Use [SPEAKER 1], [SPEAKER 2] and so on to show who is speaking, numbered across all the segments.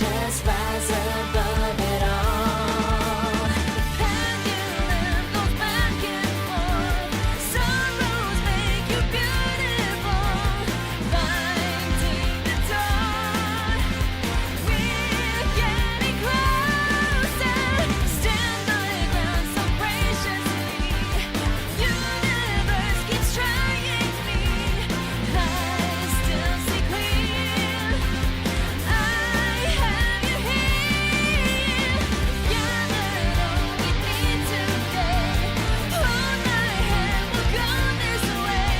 [SPEAKER 1] just rise above it all. The pendulum goes back and forth. Sorrows make you beautiful. Finding the dawn. We're getting closer. Stand my ground so graciously. Universe keeps trying me. I still see clear. I have you here. Gathered all we need today. Hold my hand, we'll go this way.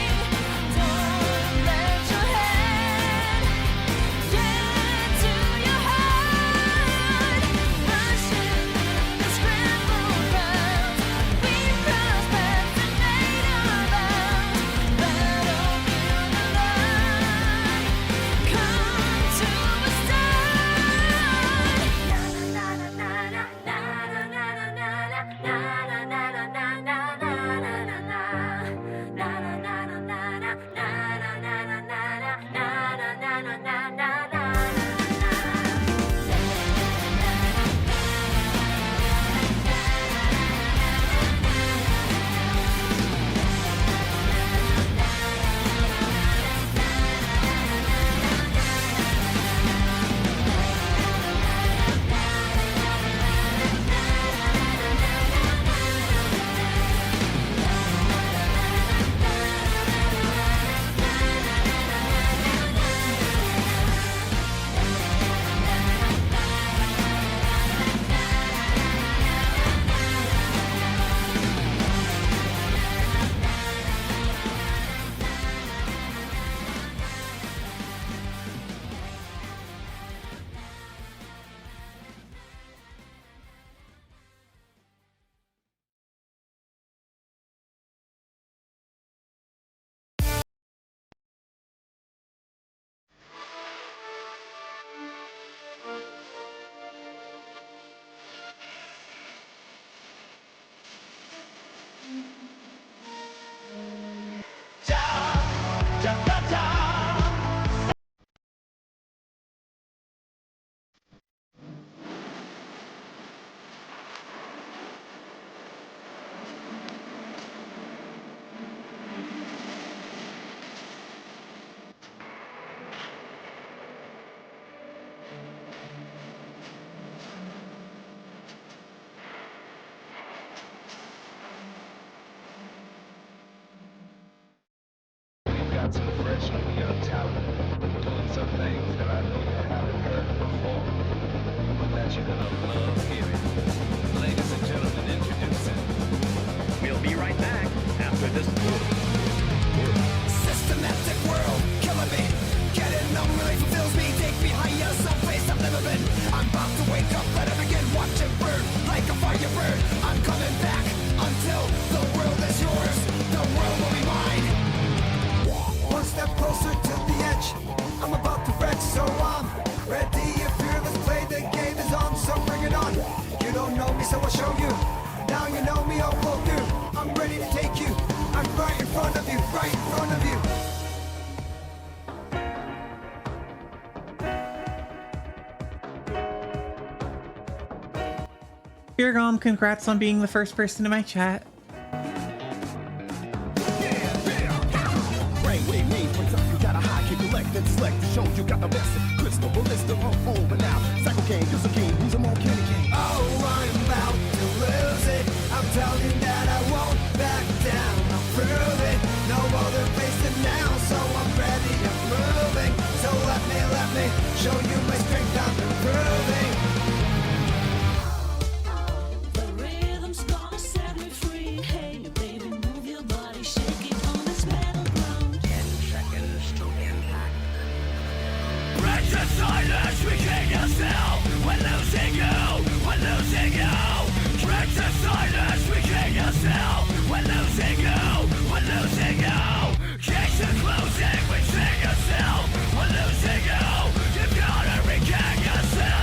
[SPEAKER 1] Don't let your head get to your heart. Rushing in the scrambled crowds. We cross paths and made our vows. Battle near the line. Come to a start. Na na na na na na na na na na na na na na
[SPEAKER 2] got some fresh new young talent doing some things that I know you haven't heard before, but that you're gonna love hearing. Ladies and gentlemen, introducing.
[SPEAKER 3] We'll be right back after this.
[SPEAKER 4] Systematic world, killing me. Getting numb really fulfills me. Take me higher, someplace I've never been. I'm about to wake up, let it begin. Watch it burn like a firebird. I'm coming back until the world is yours. The world will be mine. One step closer to the edge. I'm about to wreck, so I'm ready. If fearless play, the game is on, so bring it on. You don't know me, so I'll show you. Now you know me, I'll pull through. I'm ready to take you. I'm right in front of you, right in front of you.
[SPEAKER 5] Beergom, congrats on being the first person in my chat.
[SPEAKER 4] Right, what it means when you got a high kick, collect and select to show you got the best. Crystal, ballista, over now. Psycho King, use a king, who's a more candy king. Oh, I'm about to lose it. I'm telling you that I won't back down. I'll prove it. No other place than now, so I'm ready and moving. So let me show you my strength. I'm improving.
[SPEAKER 1] The rhythm's gonna set me free. Hey, baby, move your body, shake it on this battleground.
[SPEAKER 3] 10 seconds to impact.
[SPEAKER 4] Break the silence, we king yourself. We're losing you, we're losing you. Break the silence, we king yourself. We're losing you, we're losing you. Case the closing, we sing yourself. We're losing you, you've gotta regain yourself.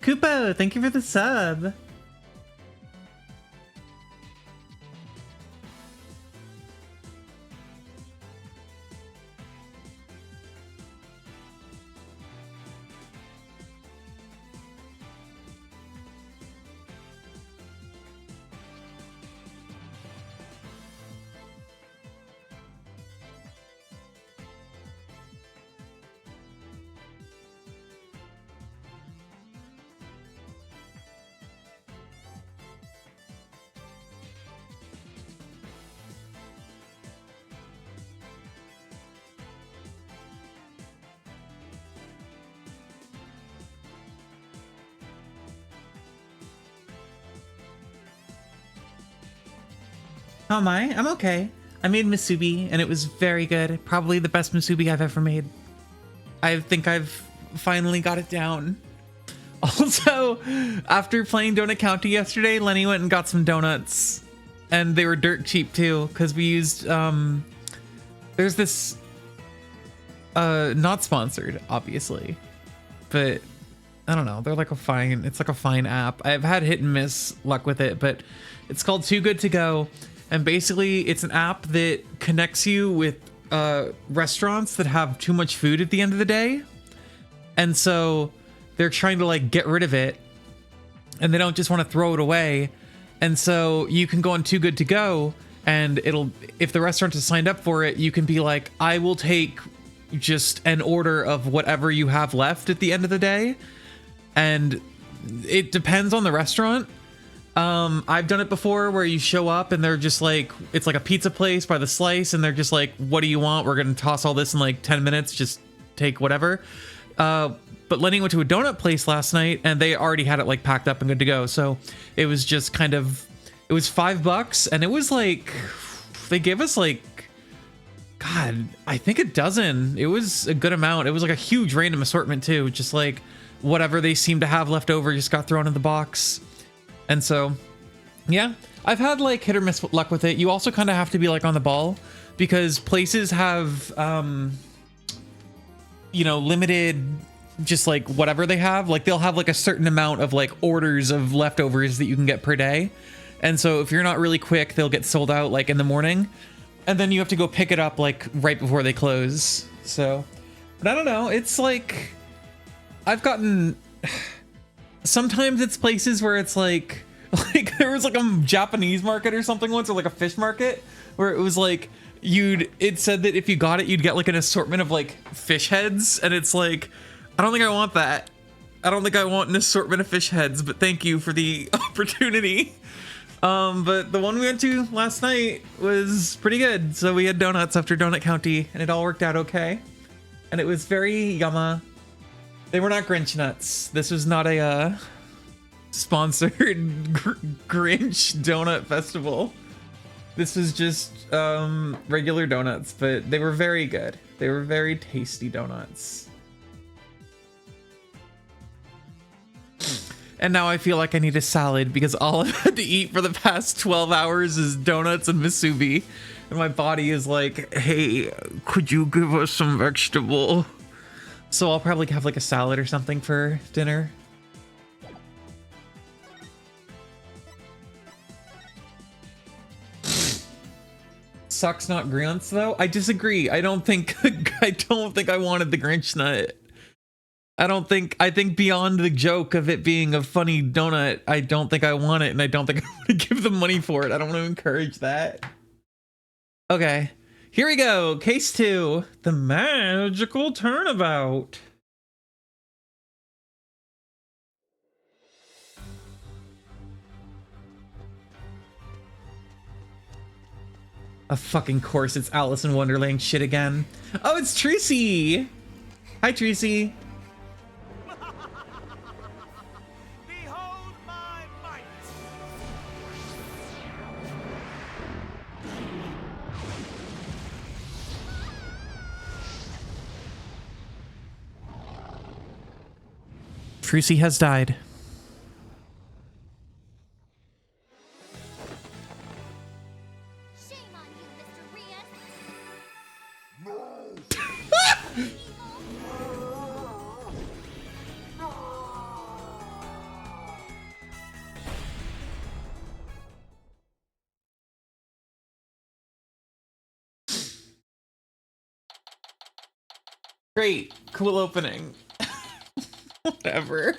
[SPEAKER 5] Kupo, thank you for the sub. How am I? I'm okay. I made musubi and it was very good. Probably the best musubi I've ever made. I think I've finally got it down. Also, after playing Donut County yesterday, Lenny went and got some donuts. And they were dirt cheap too, because we used, there's this, not sponsored, obviously. But, I don't know, they're like it's like a fine app. I've had hit and miss luck with it, but it's called Too Good To Go. And basically, it's an app that connects you with restaurants that have too much food at the end of the day. And so they're trying to like get rid of it. And they don't just want to throw it away. And so you can go on Too Good To Go. And if the restaurant is signed up for it, you can be like, I will take just an order of whatever you have left at the end of the day. And it depends on the restaurant. I've done it before where you show up and they're just like, it's like a pizza place by the slice and they're just like, what do you want? We're going to toss all this in like 10 minutes. Just take whatever. But Lenny went to a donut place last night and they already had it like packed up and good to go. So it was just kind of, it was $5 and it was like, they gave us like, God, I think a dozen. It was a good amount. It was like a huge random assortment too. Just like whatever they seemed to have left over just got thrown in the box. And so, yeah, I've had like hit or miss luck with it. You also kind of have to be like on the ball because places have, limited just like whatever they have. Like they'll have like a certain amount of like orders of leftovers that you can get per day. And so if you're not really quick, they'll get sold out like in the morning. And then you have to go pick it up like right before they close. So, but I don't know. It's like, I've gotten... Sometimes it's places where it's like there was like a Japanese market or something once, or like a fish market where it was like it said that if you got it, you'd get like an assortment of like fish heads. And it's like, I don't think I want that. I don't think I want an assortment of fish heads, but thank you for the opportunity. But the one we went to last night was pretty good. So we had donuts after Donut County and it all worked out okay. And it was very yumma. They were not Grinch nuts. This was not a sponsored Grinch donut festival. This was just regular donuts, but they were very good. They were very tasty donuts. And now I feel like I need a salad because all I've had to eat for the past 12 hours is donuts and musubi. And my body is like, hey, could you give us some vegetable? So I'll probably have like a salad or something for dinner. Sucks not Grunts though. I disagree. I don't think I wanted the Grinch nut. I think beyond the joke of it being a funny donut, I don't think I want it and I don't think I want to give them money for it. I don't want to encourage that. Okay. Here we go, case 2, the magical turnabout. Of fucking course, it's Alice in Wonderland shit again. Oh, it's Tracy. Hi, Tracy.
[SPEAKER 4] Behold my might!
[SPEAKER 5] Tracy has died.
[SPEAKER 6] Shame on you, Mr. Rias.
[SPEAKER 5] Great. Cool opening. Whatever.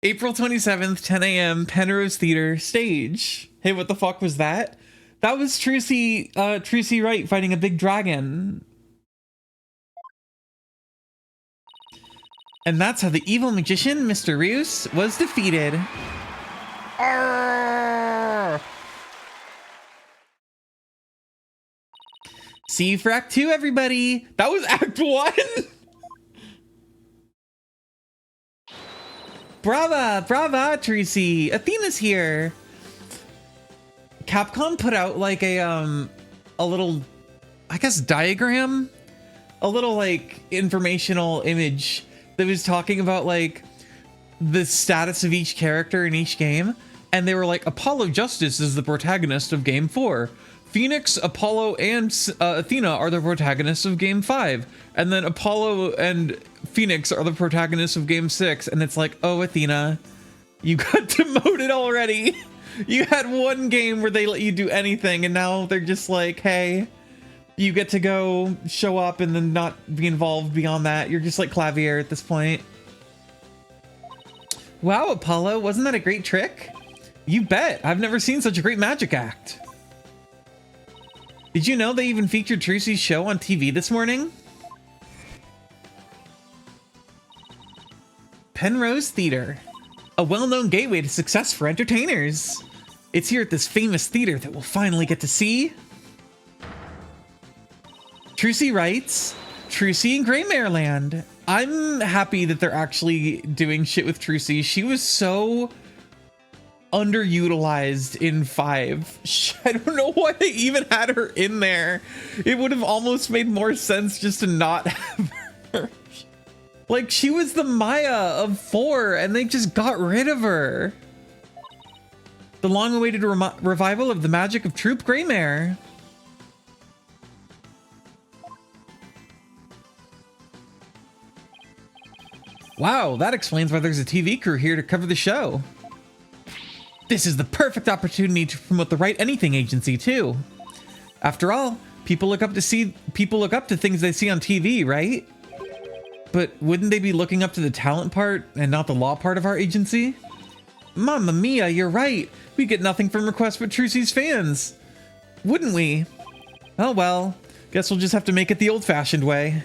[SPEAKER 5] April 27th, 10 a.m., Penrose Theater, stage. Hey, what the fuck was that? That was Trucy Wright fighting a big dragon. And that's how the evil magician, Mr. Roos, was defeated. Arrgh! See you for Act 2, everybody! That was Act 1! Brava, Tracy! Athena's here! Capcom put out like a little, I guess, diagram? A little, like, informational image that was talking about, like, the status of each character in each game. And they were like, Apollo Justice is the protagonist of Game 4. Phoenix, Apollo, and Athena are the protagonists of Game 5. And then Apollo and Phoenix are the protagonists of Game 6. And it's like, oh, Athena, you got demoted already. You had one game where they let you do anything, and now they're just like, hey, you get to go show up and then not be involved beyond that. You're just like Clavier at this point. Wow, Apollo, wasn't that a great trick? You bet. I've never seen such a great magic act. Did you know they even featured Trucy's show on TV this morning? Penrose Theater, a well-known gateway to success for entertainers. It's here at this famous theater that we'll finally get to see Trucy Wright's Trucy in Greymare Land. I'm happy that they're actually doing shit with Trucy. She was so underutilized in 5. I don't know why they even had her in there. It would have almost made more sense just to not have her. Like, she was the Maya of 4 and they just got rid of her. The long-awaited revival of the magic of Troop Greymare. Wow, that explains why there's a TV crew here to cover the show. This is the perfect opportunity to promote the Right Anything Agency too. After all, people look up to things they see on TV, right? But wouldn't they be looking up to the talent part and not the law part of our agency? Mamma mia, you're right. We get nothing from requests but Trucy's fans. Wouldn't we? Oh well, guess we'll just have to make it the old-fashioned way.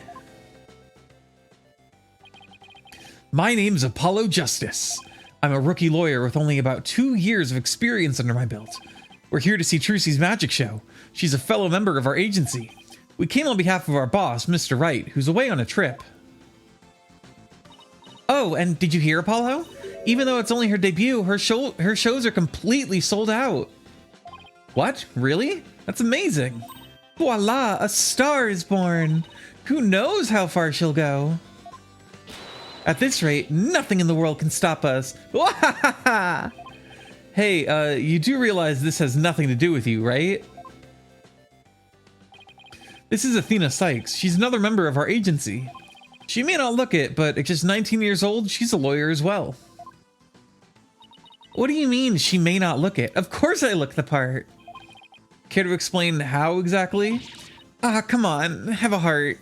[SPEAKER 5] My name's Apollo Justice. I'm a rookie lawyer with only about 2 years of experience under my belt. We're here to see Trucy's magic show. She's a fellow member of our agency. We came on behalf of our boss, Mr. Wright, who's away on a trip. Oh, and did you hear, Apollo? Even though it's only her debut, her shows are completely sold out. What? Really? That's amazing. Voila, a star is born. Who knows how far she'll go? At this rate, nothing in the world can stop us. Hey, you do realize this has nothing to do with you, right? This is Athena Sykes. She's another member of our agency. She may not look it, but at just 19 years old, she's a lawyer as well. What do you mean she may not look it? Of course I look the part. Care to explain how exactly? Ah, come on, have a heart.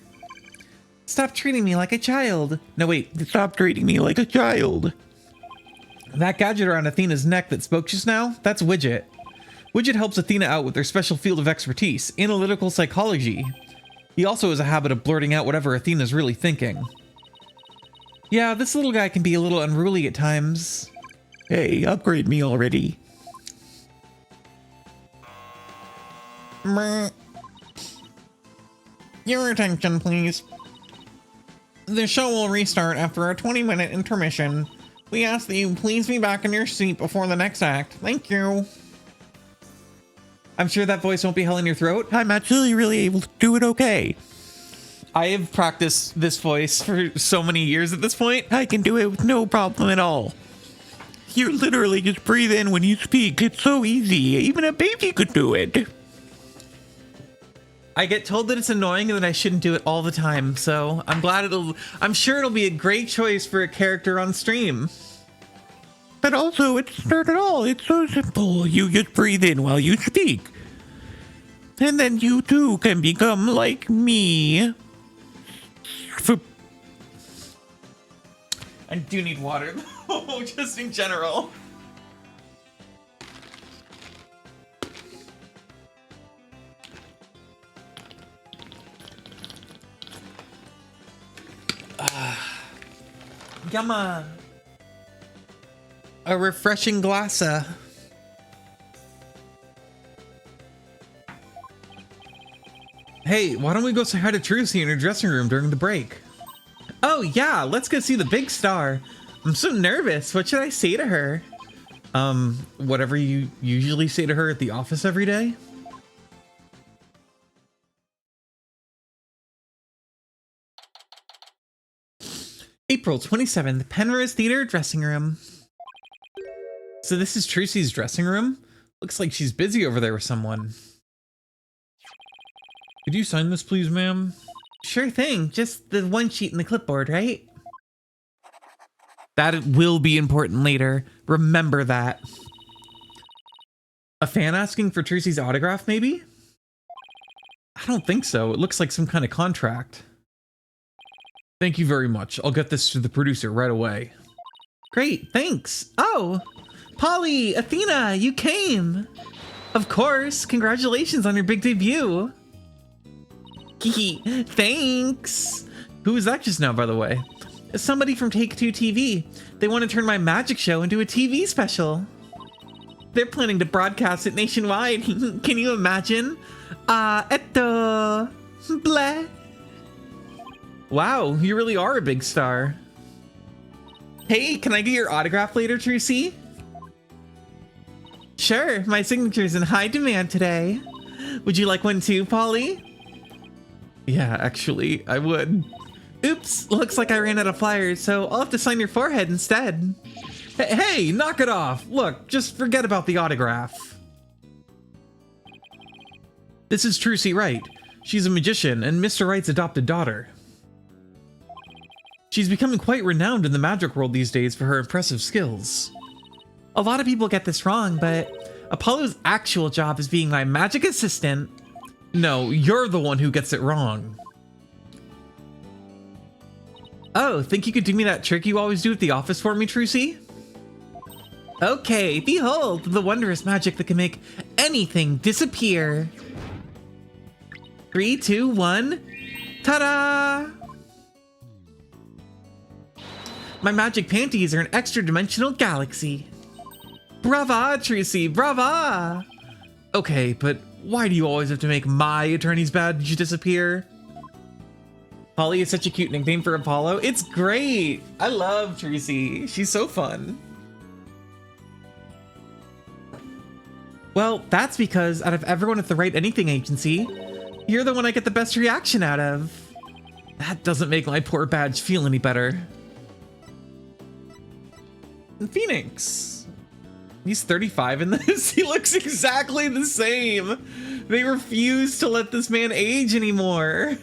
[SPEAKER 5] Stop treating me like a child. No, wait, stop treating me like a child. That gadget around Athena's neck that spoke just now, that's Widget. Widget helps Athena out with her special field of expertise, analytical psychology. He also has a habit of blurting out whatever Athena's really thinking. Yeah, this little guy can be a little unruly at times. Hey, upgrade me already. Your attention, please. The show will restart after a 20-minute intermission. We ask that you please be back in your seat before the next act. Thank you. I'm sure that voice won't be hell in your throat. I'm actually really able to do it okay. I have practiced this voice for so many years at this point. I can do it with no problem at all. You literally just breathe in when you speak. It's so easy. Even a baby could do it. I get told that it's annoying and that I shouldn't do it all the time, so I'm sure it'll be a great choice for a character on stream. But also, it's not at all. It's so simple. You just breathe in while you speak. And then you too can become like me. I do need water, though, just in general. Yumma. A refreshing glassa. Hey, why don't we go say hi to Trucy in her dressing room during the break? Oh yeah, let's go see the big star. I'm so nervous. What should I say to her? Whatever you usually say to her at the office every day? April 27th, Penrose Theater dressing room. So this is Trucy's dressing room? Looks like she's busy over there with someone. Could you sign this please, ma'am? Sure thing, just the one sheet in the clipboard, right? That will be important later. Remember that. A fan asking for Trucy's autograph, maybe? I don't think so. It looks like some kind of contract. Thank you very much. I'll get this to the producer right away. Great, thanks. Oh, Polly, Athena, you came. Of course. Congratulations on your big debut. Thanks. Who was that just now, by the way? Somebody from Take-Two TV. They want to turn my magic show into a TV special. They're planning to broadcast it nationwide. Can you imagine? Eto. Bleh. Wow, you really are a big star. Hey, can I get your autograph later, Trucy? Sure, my signature's in high demand today. Would you like one too, Polly? Yeah, actually, I would. Oops, looks like I ran out of flyers, so I'll have to sign your forehead instead. Hey, knock it off. Look, just forget about the autograph. This is Trucy Wright. She's a magician and Mr. Wright's adopted daughter. She's becoming quite renowned in the magic world these days for her impressive skills. A lot of people get this wrong, but Apollo's actual job is being my magic assistant. No, you're the one who gets it wrong. Oh, think you could do me that trick you always do at the office for me, Trucy? Okay, behold the wondrous magic that can make anything disappear. 3, 2, 1, ta-da! My magic panties are an extra-dimensional galaxy. Brava, Trucy, brava! Okay, but why do you always have to make my attorney's badge disappear? Polly is such a cute nickname for Apollo. It's great! I love Trucy. She's so fun. Well, that's because out of everyone at the Write Anything agency, you're the one I get the best reaction out of. That doesn't make my poor badge feel any better. And Phoenix. He's 35 in this. He looks exactly the same. They refuse to let this man age anymore.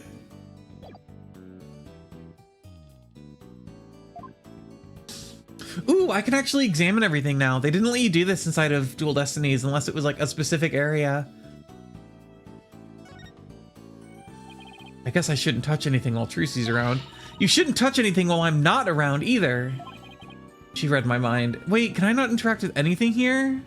[SPEAKER 5] Ooh, I can actually examine everything now. They didn't let you do this inside of Dual Destinies unless it was like a specific area. I guess I shouldn't touch anything while Trucy's around. You shouldn't touch anything while I'm not around either. She read my mind. Wait, can I not interact with anything here?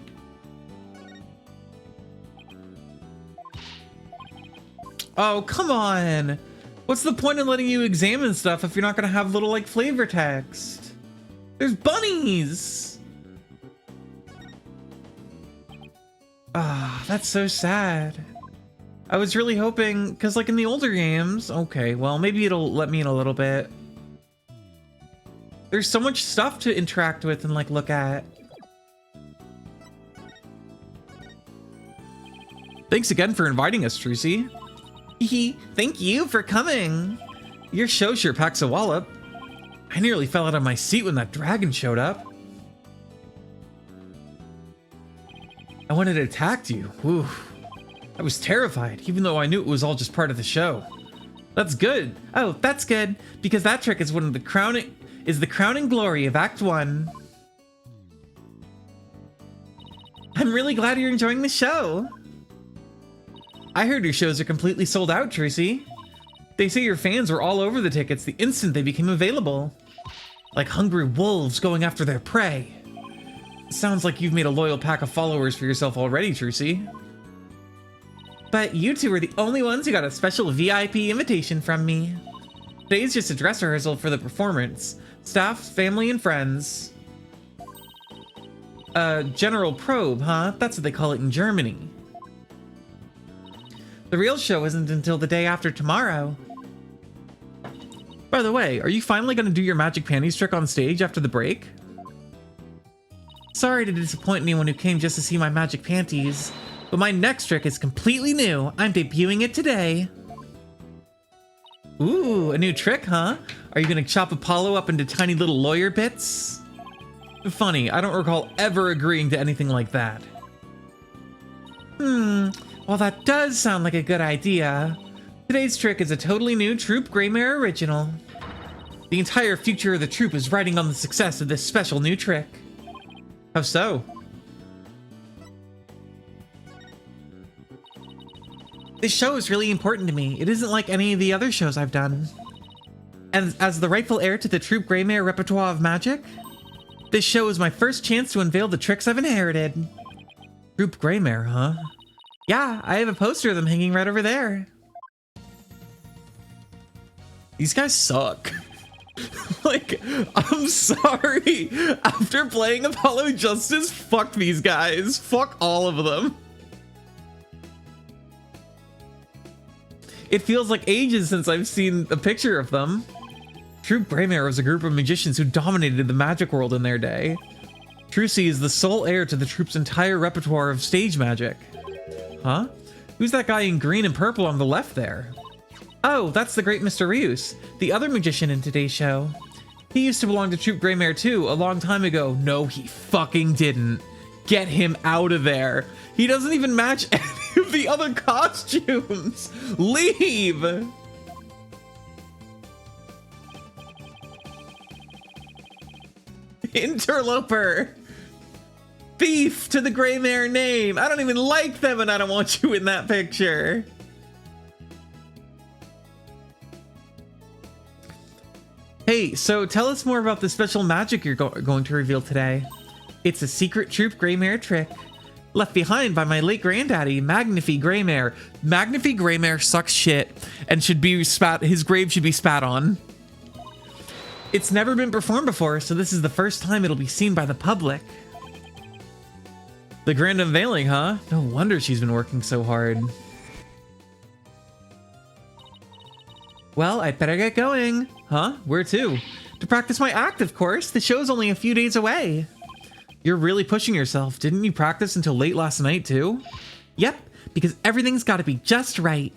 [SPEAKER 5] Oh, come on. What's the point of letting you examine stuff if you're not gonna have little like flavor text? There's bunnies! Ah, that's so sad. I was really hoping, because like in the older games, okay, well maybe it'll let me in a little bit. There's so much stuff to interact with and like look at. Thanks again for inviting us, Trucy. Thank you for coming. Your show sure packs a wallop. I nearly fell out of my seat when that dragon showed up. And when it attacked you, whew, I was terrified, even though I knew it was all just part of the show. That's good. Oh, that's good, because that trick is one of the crowning glory of Act 1. I'm really glad you're enjoying the show. I heard your shows are completely sold out, Trucy. They say your fans were all over the tickets the instant they became available. Like hungry wolves going after their prey. Sounds like you've made a loyal pack of followers for yourself already, Trucy. But you two were the only ones who got a special VIP invitation from me. Today's just a dress rehearsal for the performance. Staff, family, and friends. General probe, huh? That's what they call it in Germany. The real show isn't until the day after tomorrow. By the way, are you finally going to do your magic panties trick on stage after the break? Sorry to disappoint anyone who came just to see my magic panties, but my next trick is completely new. I'm debuting it today. Ooh, a new trick, huh? Are you going to chop Apollo up into tiny little lawyer bits? Funny, I don't recall ever agreeing to anything like that. Well, that does sound like a good idea. Today's trick is a totally new Troop Greymare original. The entire future of the troop is riding on the success of this special new trick. How so? This show is really important to me. It isn't like any of the other shows I've done. And as the rightful heir to the Troop Greymare repertoire of magic, this show is my first chance to unveil the tricks I've inherited. Troop Greymare, huh? Yeah, I have a poster of them hanging right over there. These guys suck. Like, I'm sorry. After playing Apollo Justice, fuck these guys. Fuck all of them. It feels like ages since I've seen a picture of them. Troop Greymare was a group of magicians who dominated the magic world in their day. Trucy is the sole heir to the troop's entire repertoire of stage magic. Huh? Who's that guy in green and purple on the left there? Oh, that's the great Mr. Rius, the other magician in today's show. He used to belong to Troop Greymare too, a long time ago. No, he fucking didn't. Get him out of there. He doesn't even match any of the other costumes. Leave! Interloper! Thief to the Greymare name! I don't even like them and I don't want you in that picture. Hey, so tell us more about the special magic you're going to reveal today. It's a secret Troop Greymare trick. Left behind by my late granddaddy, Magnify Greymare. Magnify Greymare sucks shit and should be spat, his grave should be spat on. It's never been performed before, so this is the first time it'll be seen by the public. The grand unveiling, huh? No wonder she's been working so hard. Well, I'd better get going. Huh? Where to? To practice my act, of course. The show's only a few days away. You're really pushing yourself. Didn't you practice until late last night, too? Yep, because everything's got to be just right.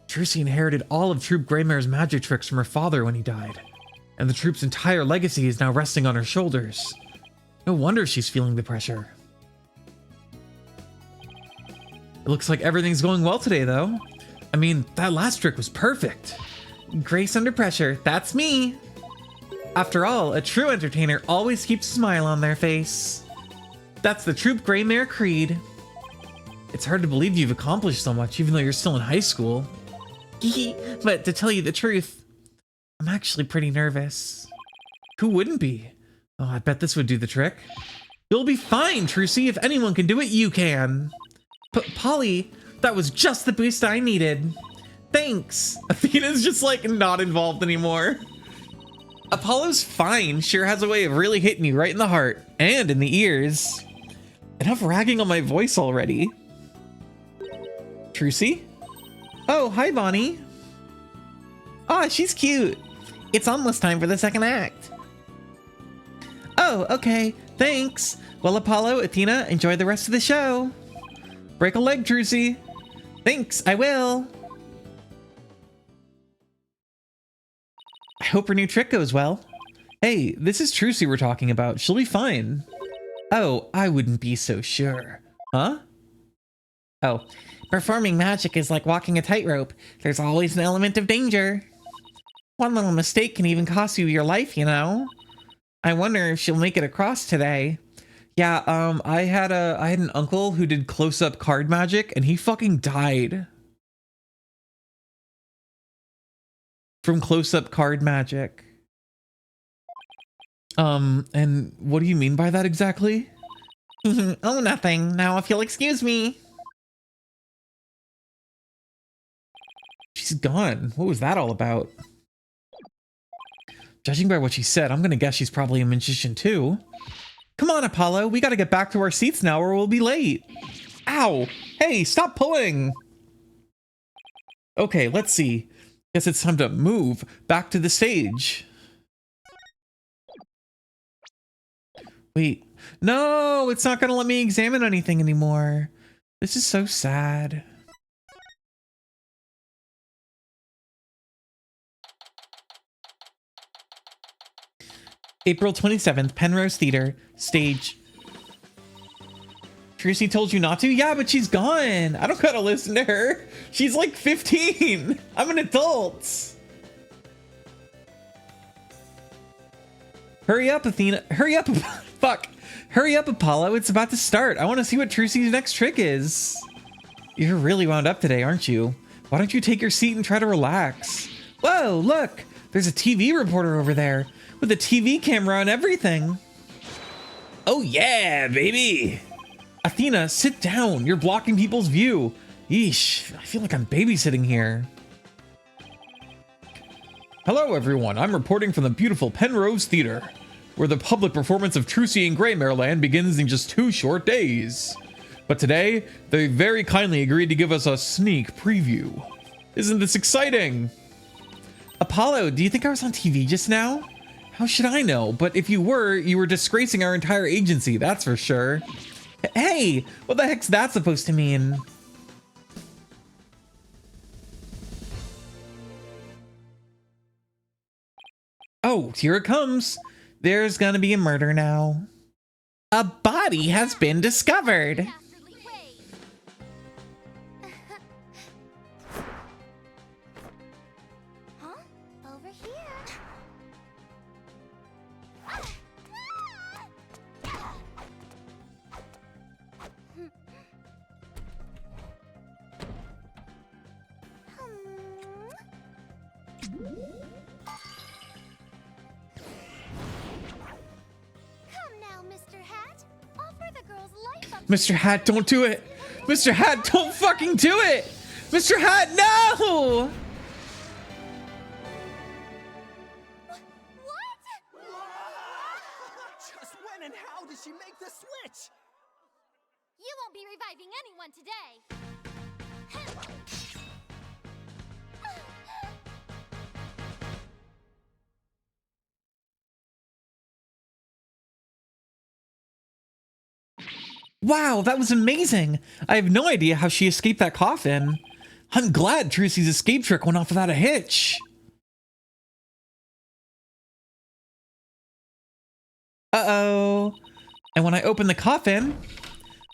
[SPEAKER 5] Trucy inherited all of Troop Greymare's magic tricks from her father when he died, and the troop's entire legacy is now resting on her shoulders. No wonder she's feeling the pressure. It looks like everything's going well today, though. I mean, that last trick was perfect. Grace under pressure, that's me. After all, a true entertainer always keeps a smile on their face. That's the Troop Greymare creed. It's hard to believe you've accomplished so much even though you're still in high school. But to tell you the truth, I'm actually pretty nervous. Who wouldn't be? Oh, I bet this would do the trick. You'll be fine, Trucy. If anyone can do it, you can. But Polly, that was just the boost I needed. Thanks. Athena's just like not involved anymore. Apollo's fine. Sure has a way of really hitting you right in the heart and in the ears. Enough ragging on my voice already. Trucy? Oh, hi, Bonnie. Aw, she's cute. It's almost time for the second act. Oh, okay. Thanks. Well, Apollo, Athena, enjoy the rest of the show. Break a leg, Trucy. Thanks, I will. I hope her new trick goes well. Hey, this is Trucy we're talking about. She'll be fine. Oh, I wouldn't be so sure. Huh? Oh, performing magic is like walking a tightrope. There's always an element of danger. One little mistake can even cost you your life, you know? I wonder if she'll make it across today. Yeah, I had an uncle who did close-up card magic and he fucking died from close-up card magic. And what do you mean by that exactly? Oh, nothing. Now if you'll excuse me. She's gone. What was that all about? Judging by what she said, I'm gonna guess she's probably a magician too. Come on, Apollo. We gotta get back to our seats now or we'll be late. Ow! Hey, stop pulling! Okay, let's see. Guess it's time to move back to the stage. Wait. No, it's not gonna let me examine anything anymore. This is so sad. April 27th, Penrose Theater, stage. Tracy told you not to? Yeah, but she's gone. I don't gotta listen to her. She's like 15. I'm an adult. Hurry up, Athena. Hurry up. Fuck. Hurry up, Apollo. It's about to start. I want to see what Trucy's next trick is. You're really wound up today, aren't you? Why don't you take your seat and try to relax? Whoa, look. There's a TV reporter over there with a TV camera and everything. Oh yeah, baby. Athena, sit down. You're blocking people's view. Yeesh, I feel like I'm babysitting here. Hello, everyone. I'm reporting from the beautiful Penrose Theater, where the public performance of Trucy and Greymareland begins in just 2 short days. But today, they very kindly agreed to give us a sneak preview. Isn't this exciting? Apollo, do you think I was on TV just now? How should I know? But if you were disgracing our entire agency, that's for sure. Hey, what the heck's that supposed to mean? Oh, here it comes. There's gonna be a murder now. A body has been discovered.
[SPEAKER 6] Dastardly ways. Huh? Over here. Come now, Mr. Hat. Offer the girl's life up.
[SPEAKER 5] Mr. Hat, don't do it. Mr. Hat, don't fucking do it. Mr. Hat, no!
[SPEAKER 6] What?
[SPEAKER 4] Just when and how did she make the switch?
[SPEAKER 6] You won't be reviving anyone today.
[SPEAKER 5] Wow, that was amazing. I have no idea how she escaped that coffin. I'm glad Trucy's escape trick went off without a hitch. Uh-oh. And when I open the coffin,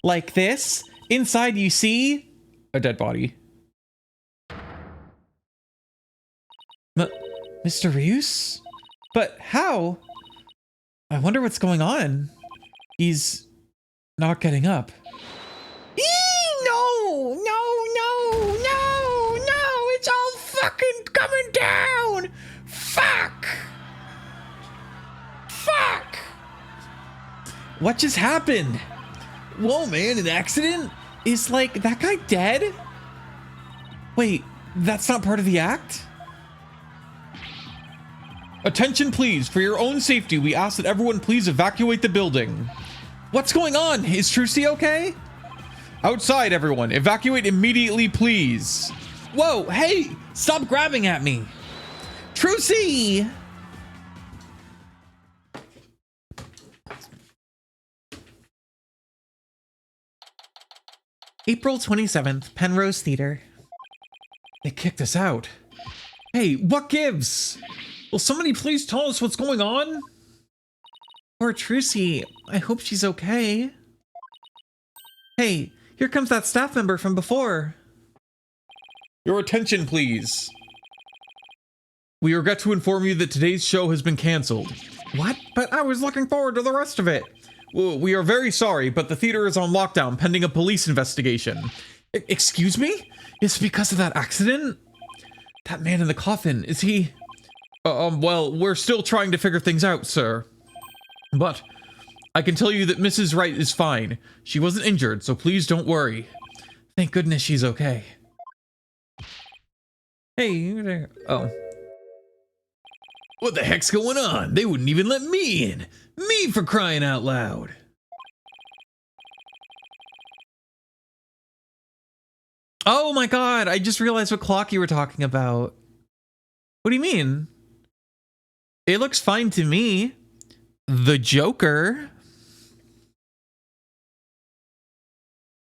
[SPEAKER 5] like this, inside you see a dead body. Mr. Ryus? But how? I wonder what's going on. He's not getting up. No! It's all fucking coming down! Fuck! What just happened? Whoa, man, an accident? Is, like, that guy dead? Wait, that's not part of the act? Attention, please. For your own safety, we ask that everyone please evacuate the building. What's going on? Is Trucy okay? Outside, everyone. Evacuate immediately, please. Whoa, hey! Stop grabbing at me! Trucy! April 27th, Penrose Theater. They kicked us out. Hey, what gives? Will somebody please tell us what's going on? Poor Trucy. I hope she's okay. Hey, here comes that staff member from before. Your attention, please. We regret to inform you that today's show has been canceled. What? But I was looking forward to the rest of it. We are very sorry, but the theater is on lockdown pending a police investigation. Excuse me? It's because of that accident? That man in the coffin, is he... well, we're still trying to figure things out, sir. But I can tell you that Mrs. Wright is fine. She wasn't injured, so please don't worry. Thank goodness she's okay. Hey, you there. Oh. What the heck's going on? They wouldn't even let me in. Me for crying out loud. Oh my god, I just realized what clock you were talking about. What do you mean? It looks fine to me. The Joker.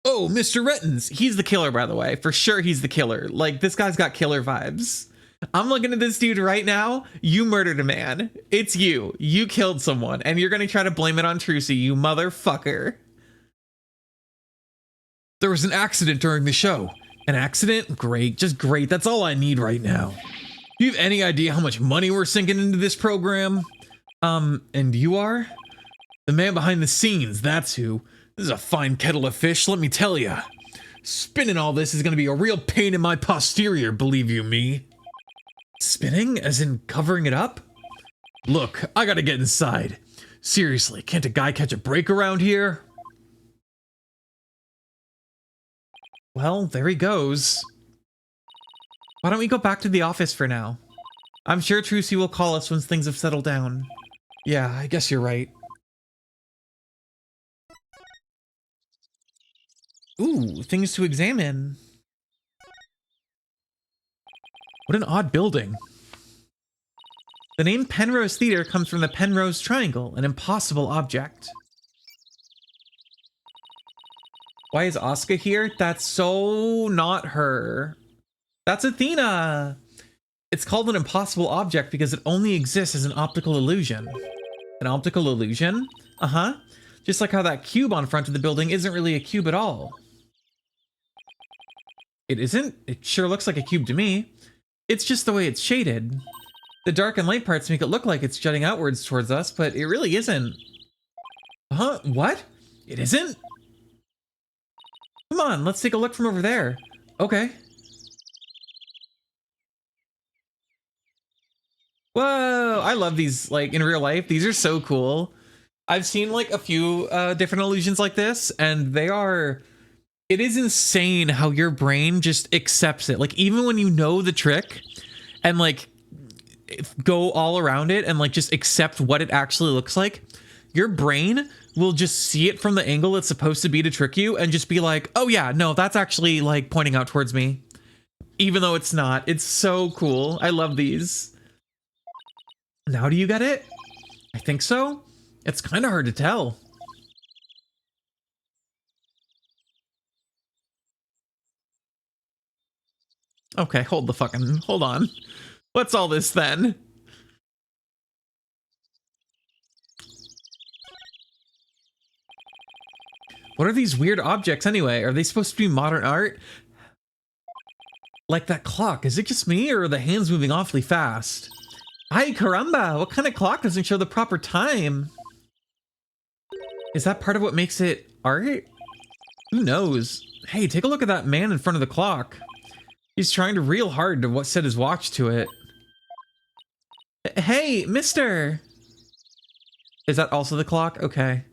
[SPEAKER 5] Oh, Mr. Rettens. He's the killer, by the way. For sure he's the killer. Like, this guy's got killer vibes. I'm looking at this dude right now. You murdered a man. It's you. You killed someone. And you're going to try to blame it on Trucy, you motherfucker. There was an accident during the show. An accident? Great. Just great. That's all I need right now. Do you have any idea how much money we're sinking into this program? And you are? The man behind the scenes, that's who. This is a fine kettle of fish, let me tell ya. Spinning all this is gonna be a real pain in my posterior, believe you me. Spinning? As in covering it up? Look, I gotta get inside. Seriously, can't a guy catch a break around here? Well, there he goes. Why don't we go back to the office for now? I'm sure Trucy will call us once things have settled down. Yeah, I guess you're right. Ooh, things to examine. What an odd building. The name Penrose Theater comes from the Penrose Triangle, an impossible object. Why is Asuka here? That's so not her. That's Athena. It's called an impossible object because it only exists as an optical illusion. An optical illusion? Uh-huh. Just like how that cube on front of the building isn't really a cube at all. It isn't? It sure looks like a cube to me. It's just the way it's shaded. The dark and light parts make it look like it's jutting outwards towards us, but it really isn't. Huh? What? It isn't? Come on, let's take a look from over there. Okay. Whoa, I love these, like, in real life. These are so cool. I've seen, like, a few different illusions like this, and they are... It is insane how your brain just accepts it. Like, even when you know the trick, and, like, go all around it, and, like, just accept what it actually looks like, your brain will just see it from the angle it's supposed to be to trick you, and just be like, oh yeah, no, that's actually, like, pointing out towards me. Even though it's not. It's so cool. I love these. Now do you get it? I think so. It's kind of hard to tell. Okay, hold on. What's all this then? What are these weird objects anyway? Are they supposed to be modern art? Like that clock, is it just me or are the hands moving awfully fast? Ay caramba, what kind of clock doesn't show the proper time? Is that part of what makes it art? Who knows? Hey, take a look at that man in front of the clock. He's trying to real hard to set his watch to it. Hey, mister! Is that also the clock? Okay.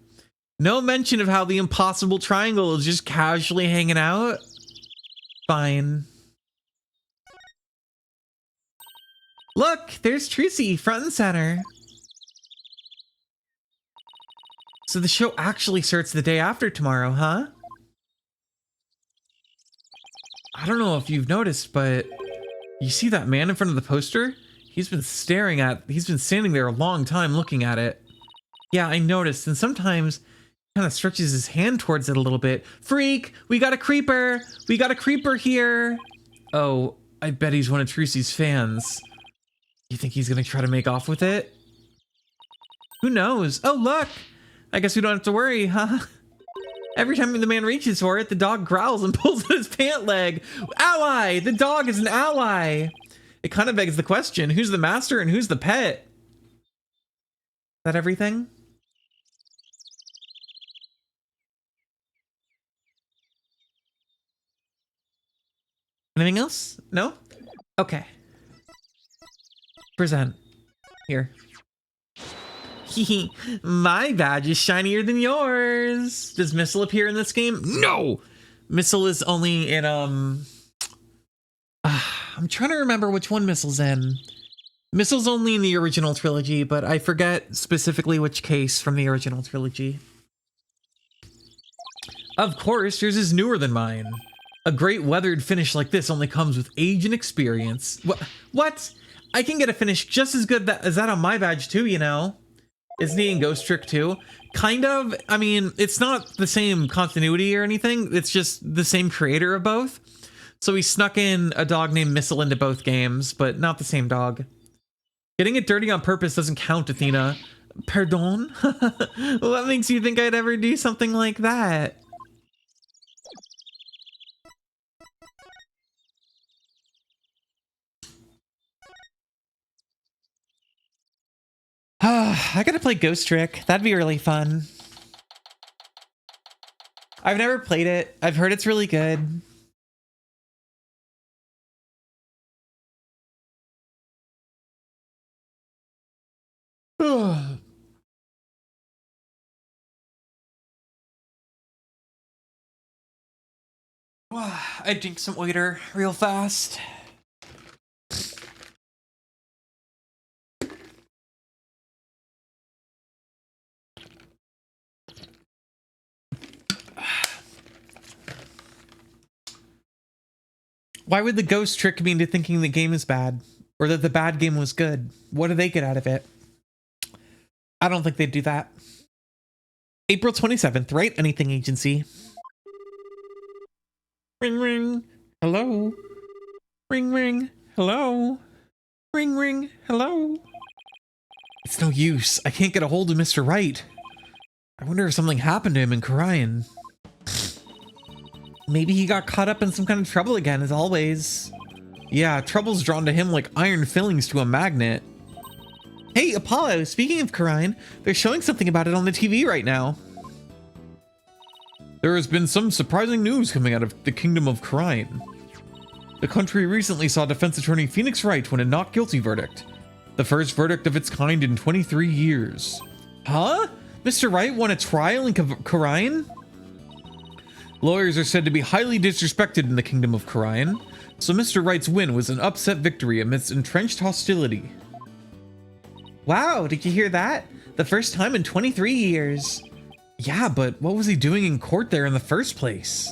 [SPEAKER 5] No mention of how the impossible triangle is just casually hanging out? Fine. Look, there's Trucy, front and center. So the show actually starts the day after tomorrow, huh? I don't know if you've noticed, but you see that man in front of the poster? He's been standing there a long time looking at it. Yeah, I noticed, and sometimes he kind of stretches his hand towards it a little bit. Freak, we got a creeper! We got a creeper here! Oh, I bet he's one of Trucy's fans. You think he's gonna try to make off with it? Who knows? Oh, look! I guess we don't have to worry, huh? Every time the man reaches for it, the dog growls and pulls at his pant leg. Ally! The dog is an ally! It kind of begs the question, who's the master and who's the pet? Is that everything? Anything else? No? Okay. Present. Here. My badge is shinier than yours. Does Missile appear in this game? No! Missile is only in, I'm trying to remember which one Missile's in. Missile's only in the original trilogy, but I forget specifically which case from the original trilogy. Of course, yours is newer than mine. A great weathered finish like this only comes with age and experience. What? I can get a finish just as good as that on my badge too, you know? Isn't he in Ghost Trick too? Kind of. I mean, it's not the same continuity or anything. It's just the same creator of both. So he snuck in a dog named Missile into both games, but not the same dog. Getting it dirty on purpose doesn't count, Athena. Pardon? What makes you think I'd ever do something like that? I gotta play Ghost Trick. That'd be really fun. I've never played it. I've heard it's really good. I drink some water real fast. Why would the Ghost Trick me into thinking the game is bad? Or that the bad game was good? What do they get out of it? I don't think they'd do that. April 27th, right? Anything Agency. Ring ring. Hello. Ring ring. Hello. Ring ring. Hello. It's no use. I can't get a hold of Mr. Wright. I wonder if something happened to him in Khura'in. Maybe he got caught up in some kind of trouble again, as always. Yeah, trouble's drawn to him like iron fillings to a magnet. Hey, Apollo, speaking of Khura'in, they're showing something about it on the TV right now. There has been some surprising news coming out of the Kingdom of Khura'in. The country recently saw defense attorney Phoenix Wright win a not guilty verdict. The first verdict of its kind in 23 years. Huh? Mr. Wright won a trial in Khura'in? Lawyers are said to be highly disrespected in the Kingdom of Khura'in, so Mr. Wright's win was an upset victory amidst entrenched hostility. Wow, did you hear that? The first time in 23 years. Yeah, but what was he doing in court there in the first place?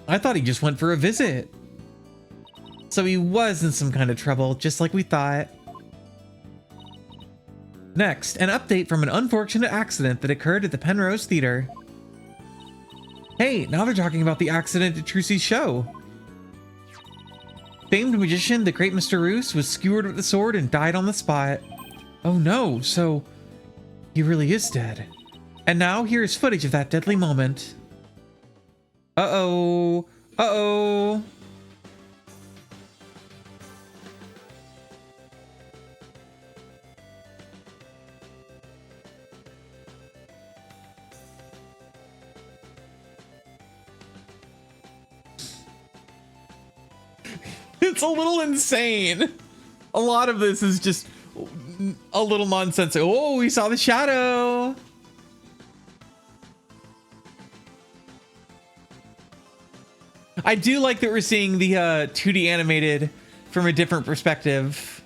[SPEAKER 5] I thought he just went for a visit. So he was in some kind of trouble, just like we thought. Next, an update from an unfortunate accident that occurred at the Penrose Theater. Hey, now they're talking about the accident at Trucy's show. Famed magician, the great Mr. Roos, was skewered with the sword and died on the spot. Oh no, so he really is dead. And now here is footage of that deadly moment. Uh-oh. Uh-oh. It's a little insane. A lot of this is just a little nonsense. Oh, we saw the shadow. I do like that we're seeing the 2D animated from a different perspective.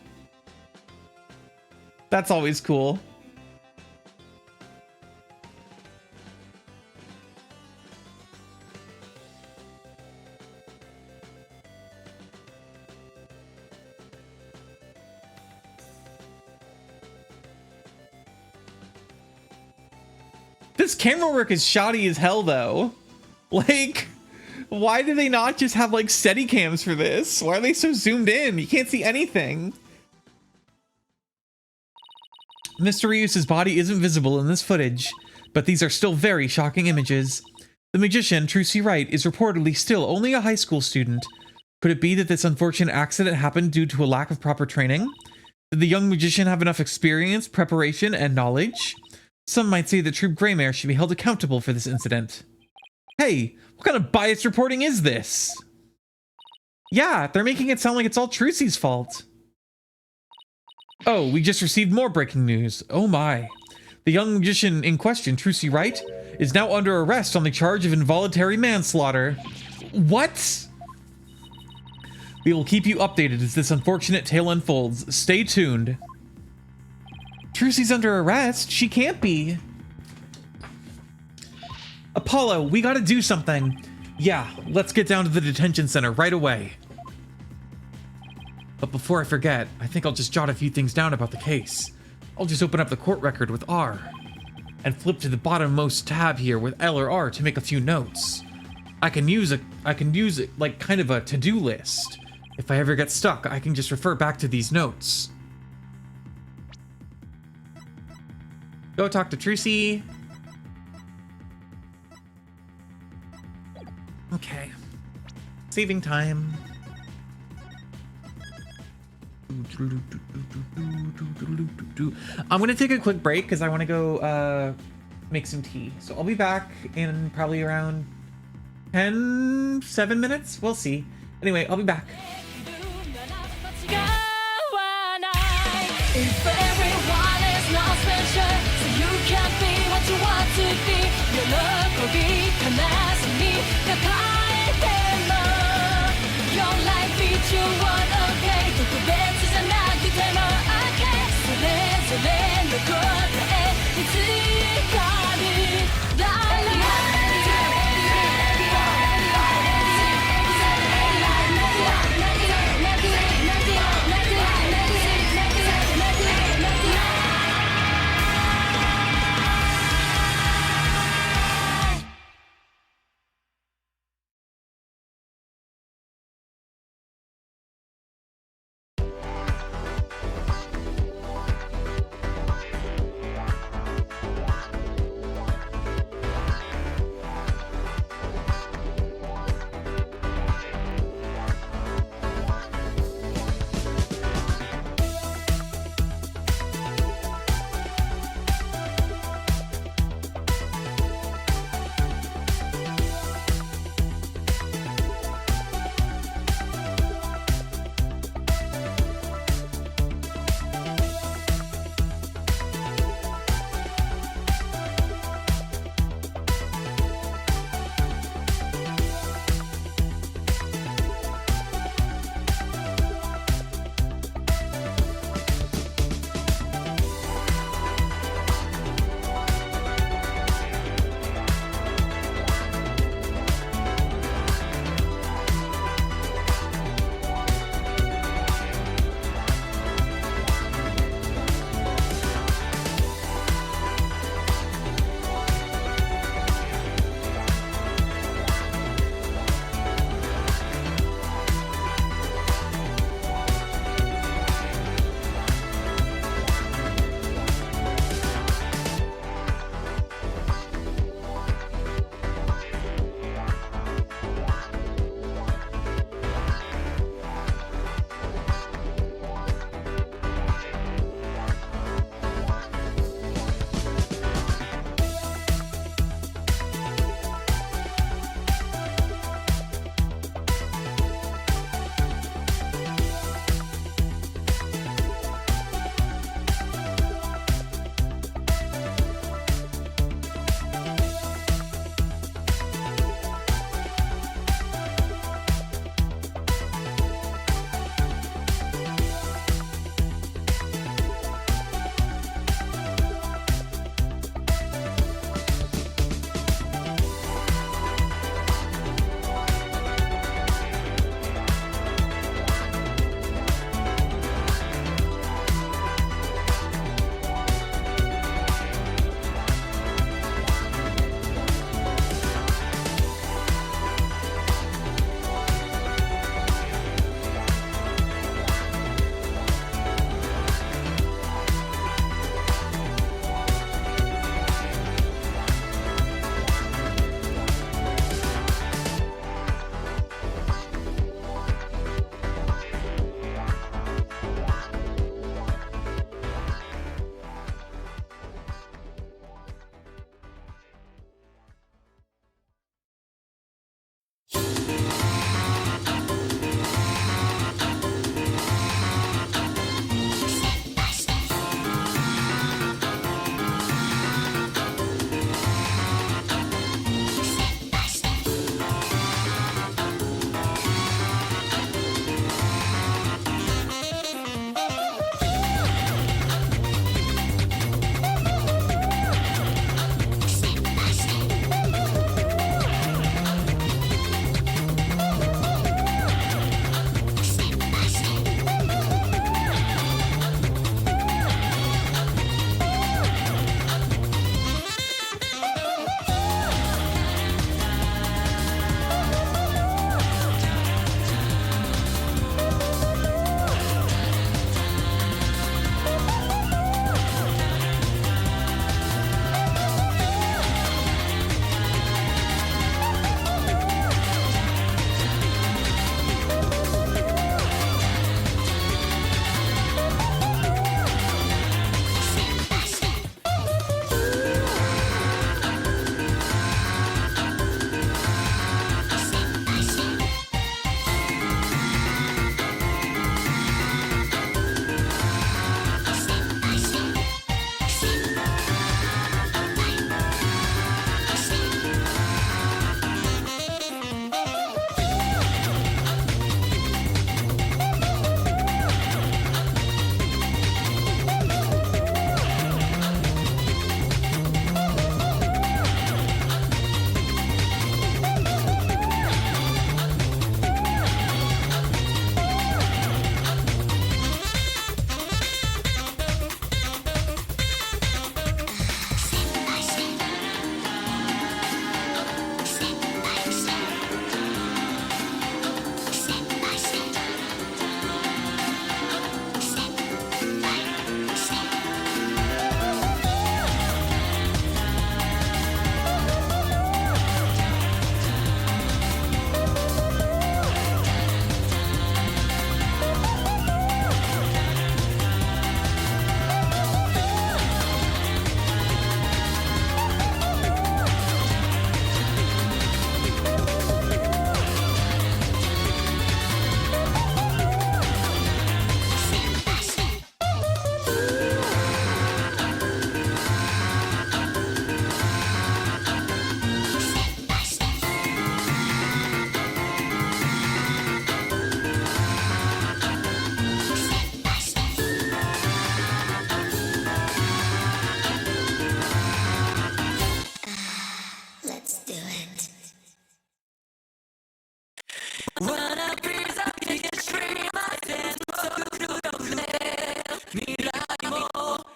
[SPEAKER 5] That's always cool. This camera work is shoddy as hell, though. Like, why do they not just have, like, steady cams for this? Why are they so zoomed in? You can't see anything. Mr. Rios' body isn't visible in this footage, but these are still very shocking images. The magician, Trucy Wright, is reportedly still only a high school student. Could it be that this unfortunate accident happened due to a lack of proper training? Did the young magician have enough experience, preparation, and knowledge? Some might say that Troop Greymare should be held accountable for this incident. Hey, what kind of biased reporting is this? Yeah, they're making it sound like it's all Trucy's fault. Oh, we just received more breaking news. Oh my. The young magician in question, Trucy Wright, is now under arrest on the charge of involuntary manslaughter. What? We will keep you updated as this unfortunate tale unfolds. Stay tuned. Trucy's under arrest? She can't be. Apollo, we gotta do something. Yeah, let's get down to the detention center right away. But before I forget, I think I'll just jot a few things down about the case. I'll just open up the court record with R and flip to the bottommost tab here with L or R to make a few notes. I can use it like kind of a to-do list. If I ever get stuck, I can just refer back to these notes. Go talk to Trucy. Okay. Saving time. I'm gonna take a quick break because I want to go make some tea. So I'll be back in probably around 7 minutes. We'll see. Anyway, I'll be back.
[SPEAKER 1] If everyone is not special, so you can't be what you want to be. Your love will be me. Your life is your one okay. 特別じゃなくても okay. それの答えいつかに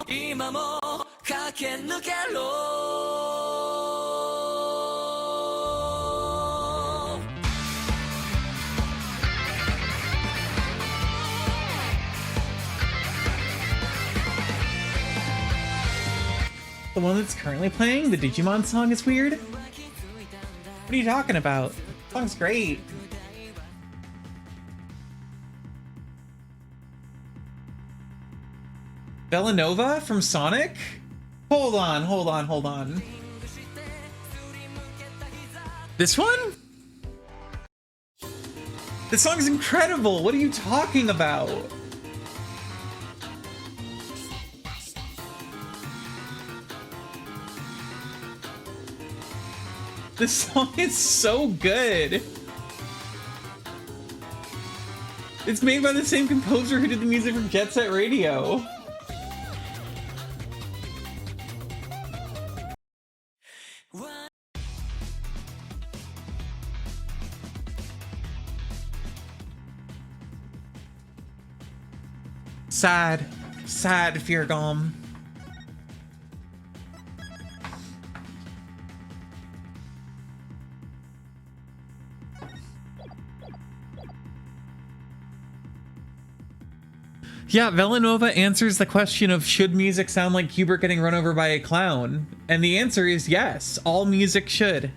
[SPEAKER 4] 今も駆け抜けろ
[SPEAKER 5] The one that's currently playing, the Digimon song, is weird? What are you talking about? The song's great. Villanova from Sonic? Hold on. This one? This song's incredible. What are you talking about? This song is so good. It's made by the same composer who did the music from Jet Set Radio. Sad Feargom. Yeah, Villanova answers the question of should music sound like Hubert getting run over by a clown? And the answer is yes, all music should.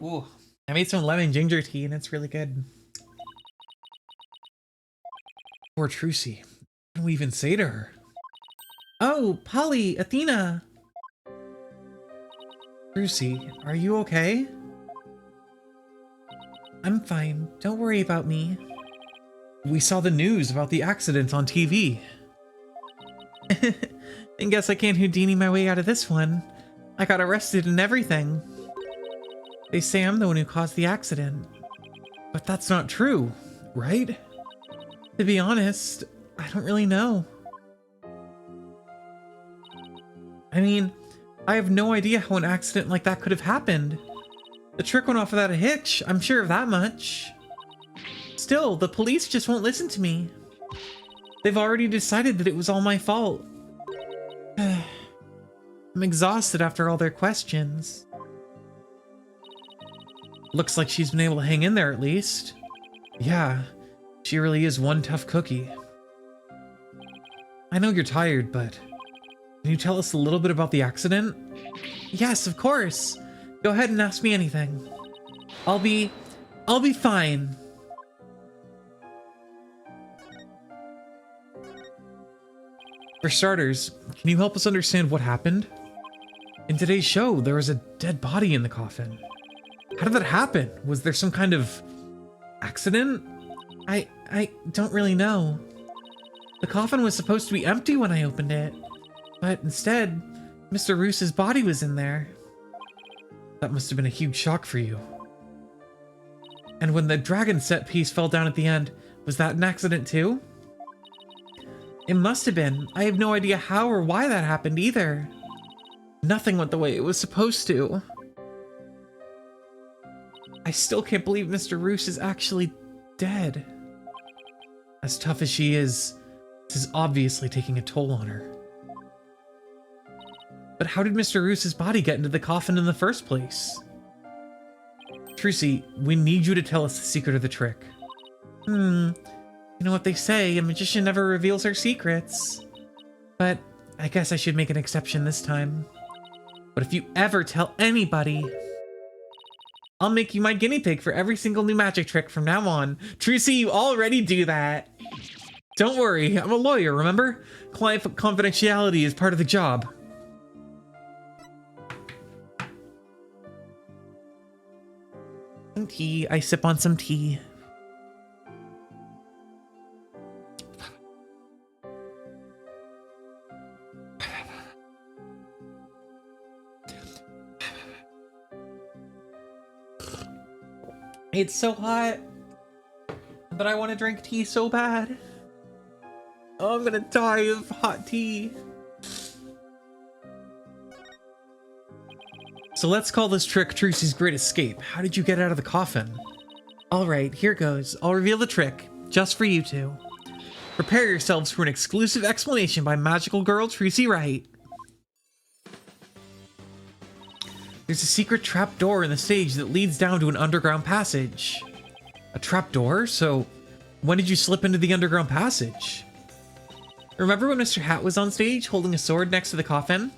[SPEAKER 5] Ooh, I made some lemon ginger tea and it's really good. Poor Trucy. What do we even say to her? Oh, Polly, Athena. Trucy, are you okay? I'm fine. Don't worry about me. We saw the news about the accident on TV. And guess I can't Houdini my way out of this one. I got arrested and everything. They say I'm the one who caused the accident. But that's not true, right? To be honest, I don't really know. I mean, I have no idea how an accident like that could have happened. The trick went off without a hitch, I'm sure of that much. Still, the police just won't listen to me. They've already decided that it was all my fault. I'm exhausted after all their questions. Looks like she's been able to hang in there at least. Yeah, she really is one tough cookie. I know you're tired, but can you tell us a little bit about the accident? Yes, of course. Go ahead and ask me anything. I'll be fine. For starters, can you help us understand what happened? In today's show, there was a dead body in the coffin. How did that happen? Was there some kind of accident? I don't really know. The coffin was supposed to be empty when I opened it, but instead, Mr. Roos's body was in there. That must have been a huge shock for you. And when the dragon set piece fell down at the end, was that an accident too? It must have been. I have no idea how or why that happened either. Nothing went the way it was supposed to. I still can't believe Mr. Roos is actually dead. As tough as she is, this is obviously taking a toll on her. But how did Mr. Roos's body get into the coffin in the first place? Trucy, we need you to tell us the secret of the trick. You know what they say, a magician never reveals her secrets. But I guess I should make an exception this time. But if you ever tell anybody, I'll make you my guinea pig for every single new magic trick from now on. Trucy, you already do that. Don't worry, I'm a lawyer, remember? Client confidentiality is part of the job. Some tea. I sip on some tea. It's so hot, but I want to drink tea so bad. Oh, I'm gonna die of hot tea. So let's call this trick Trucy's Great Escape. How did you get out of the coffin? All right, here goes. I'll reveal the trick, just for you two. Prepare yourselves for an exclusive explanation by magical girl Trucy Wright. There's a secret trapdoor in the stage that leads down to an underground passage. A trapdoor? So when did you slip into the underground passage? Remember when Mr. Hat was on stage holding a sword next to the coffin?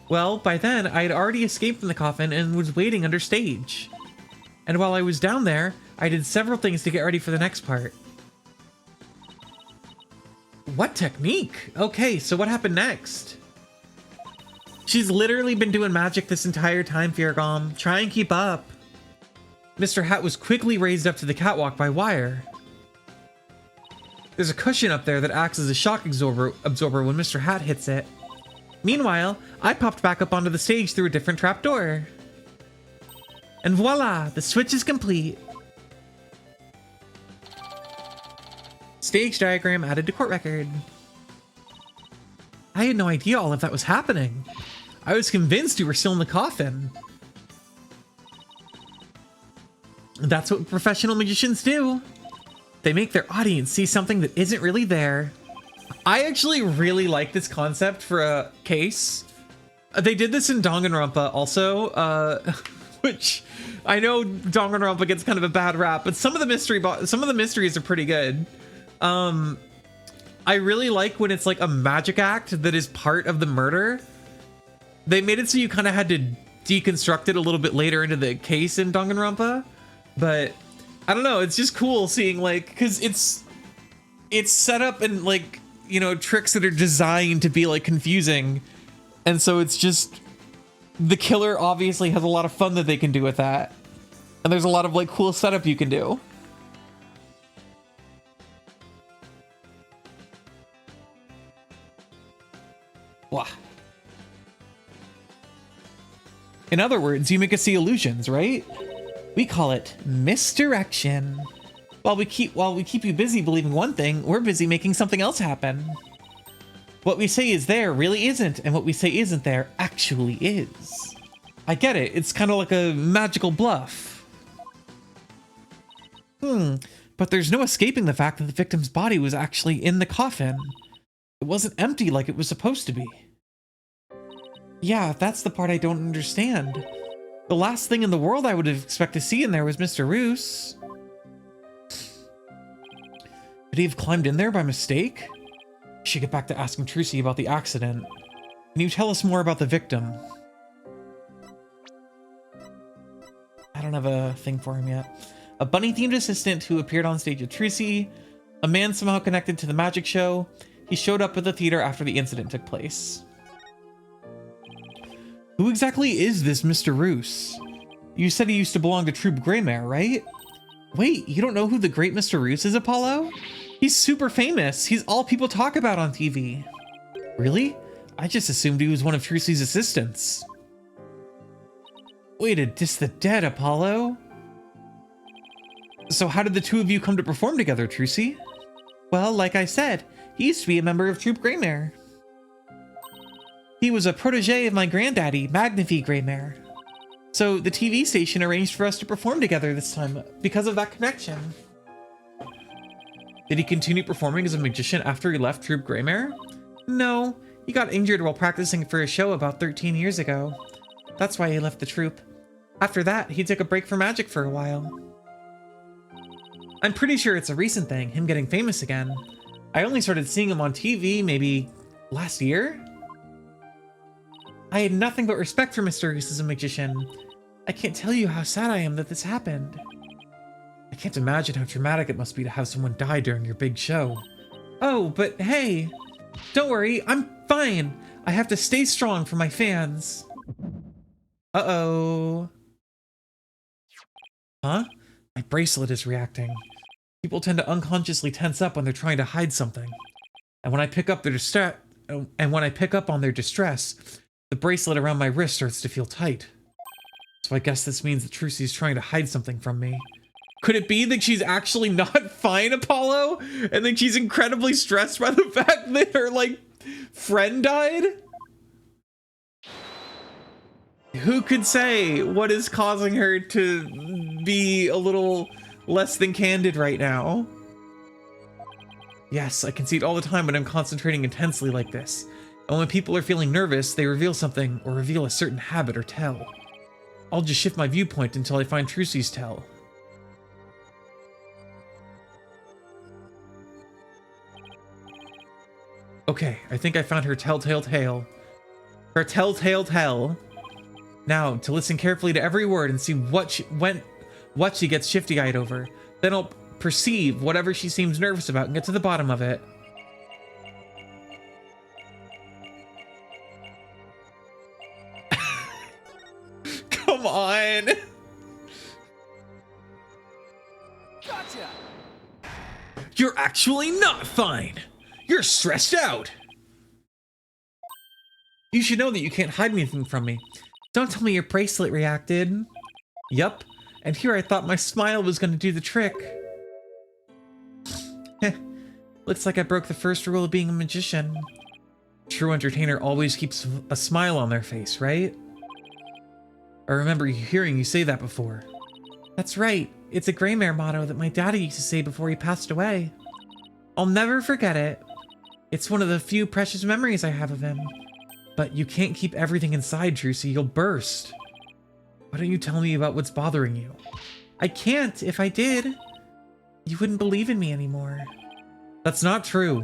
[SPEAKER 5] Well, by then I had already escaped from the coffin and was waiting under stage. And while I was down there, I did several things to get ready for the next part. What technique? Okay, so what happened next? She's literally been doing magic this entire time, Feargom. Try and keep up. Mr. Hat was quickly raised up to the catwalk by wire. There's a cushion up there that acts as a shock absorber when Mr. Hat hits it. Meanwhile, I popped back up onto the stage through a different trapdoor. And voila, the switch is complete. Stage diagram added to court record. I had no idea all of that was happening. I was convinced you were still in the coffin. That's what professional magicians do. They make their audience see something that isn't really there. I actually really like this concept for a case. They did this in Danganronpa also, which I know Danganronpa gets kind of a bad rap, but some of the mysteries are pretty good. I really like when it's like a magic act that is part of the murder. They made it so you kind of had to deconstruct it a little bit later into the case in Danganronpa, but I don't know, it's just cool seeing like, because it's set up in like, you know, tricks that are designed to be like confusing, and so it's just, the killer obviously has a lot of fun that they can do with that, and there's a lot of like cool setup you can do. Wow. In other words, you make us see illusions, right? We call it misdirection. While we keep you busy believing one thing, we're busy making something else happen. What we say is there really isn't, and what we say isn't there actually is. I get it, it's kind of like a magical bluff. But there's no escaping the fact that the victim's body was actually in the coffin. It wasn't empty like it was supposed to be. Yeah, that's the part I don't understand. The last thing in the world I would have expected to see in there was Mr. Roos. Could he have climbed in there by mistake? We should get back to asking Trucy about the accident. Can you tell us more about the victim? I don't have a thing for him yet. A bunny-themed assistant who appeared on stage with Trucy. A man somehow connected to the magic show. He showed up at the theater after the incident took place. Who exactly is this Mr. Roos? You said he used to belong to Troupe Greymare, right? Wait, you don't know who the great Mr. Roos is, Apollo? He's super famous. He's all people talk about on TV. Really? I just assumed he was one of Trucy's assistants. Way to diss the dead, Apollo. So how did the two of you come to perform together, Trucy? Well, like I said, he used to be a member of Troupe Greymare. He was a protege of my granddaddy, Magnifique Greymare. So the TV station arranged for us to perform together this time because of that connection. Did he continue performing as a magician after he left Troupe Greymare? No, he got injured while practicing for a show about 13 years ago. That's why he left the troupe. After that, he took a break from magic for a while. I'm pretty sure it's a recent thing, him getting famous again. I only started seeing him on TV maybe last year? I had nothing but respect for Mr. Roos as a magician. I can't tell you how sad I am that this happened. I can't imagine how traumatic it must be to have someone die during your big show. Oh, but hey, don't worry, I'm fine. I have to stay strong for my fans. Uh-oh. Huh? My bracelet is reacting. People tend to unconsciously tense up when they're trying to hide something. And when I pick up on their distress, the bracelet around my wrist starts to feel tight. So I guess this means that Trucy's trying to hide something from me. Could it be that she's actually not fine, Apollo? And then she's incredibly stressed by the fact that her, like, friend died? Who could say what is causing her to be a little less than candid right now? Yes, I can see it all the time when I'm concentrating intensely like this. And when people are feeling nervous, they reveal something or reveal a certain habit or tell. I'll just shift my viewpoint until I find Trucy's tell. Okay, I think I found her telltale tale. Her telltale tale. Now, to listen carefully to every word and see what she gets shifty-eyed over. Then I'll perceive whatever she seems nervous about and get to the bottom of it. Come on!
[SPEAKER 4] Gotcha!
[SPEAKER 5] You're actually not fine! You're stressed out! You should know that you can't hide anything from me. Don't tell me your bracelet reacted. Yup, and here I thought my smile was gonna do the trick. Heh, looks like I broke the first rule of being a magician. True entertainer always keeps a smile on their face, right? I remember hearing you say that before. That's right, it's a Greymare motto that my daddy used to say before he passed away. I'll never forget it. It's one of the few precious memories I have of him. But you can't keep everything inside, Trucy. You'll burst. Why don't you tell me about what's bothering you? I can't. If I did, you wouldn't believe in me anymore. That's not true.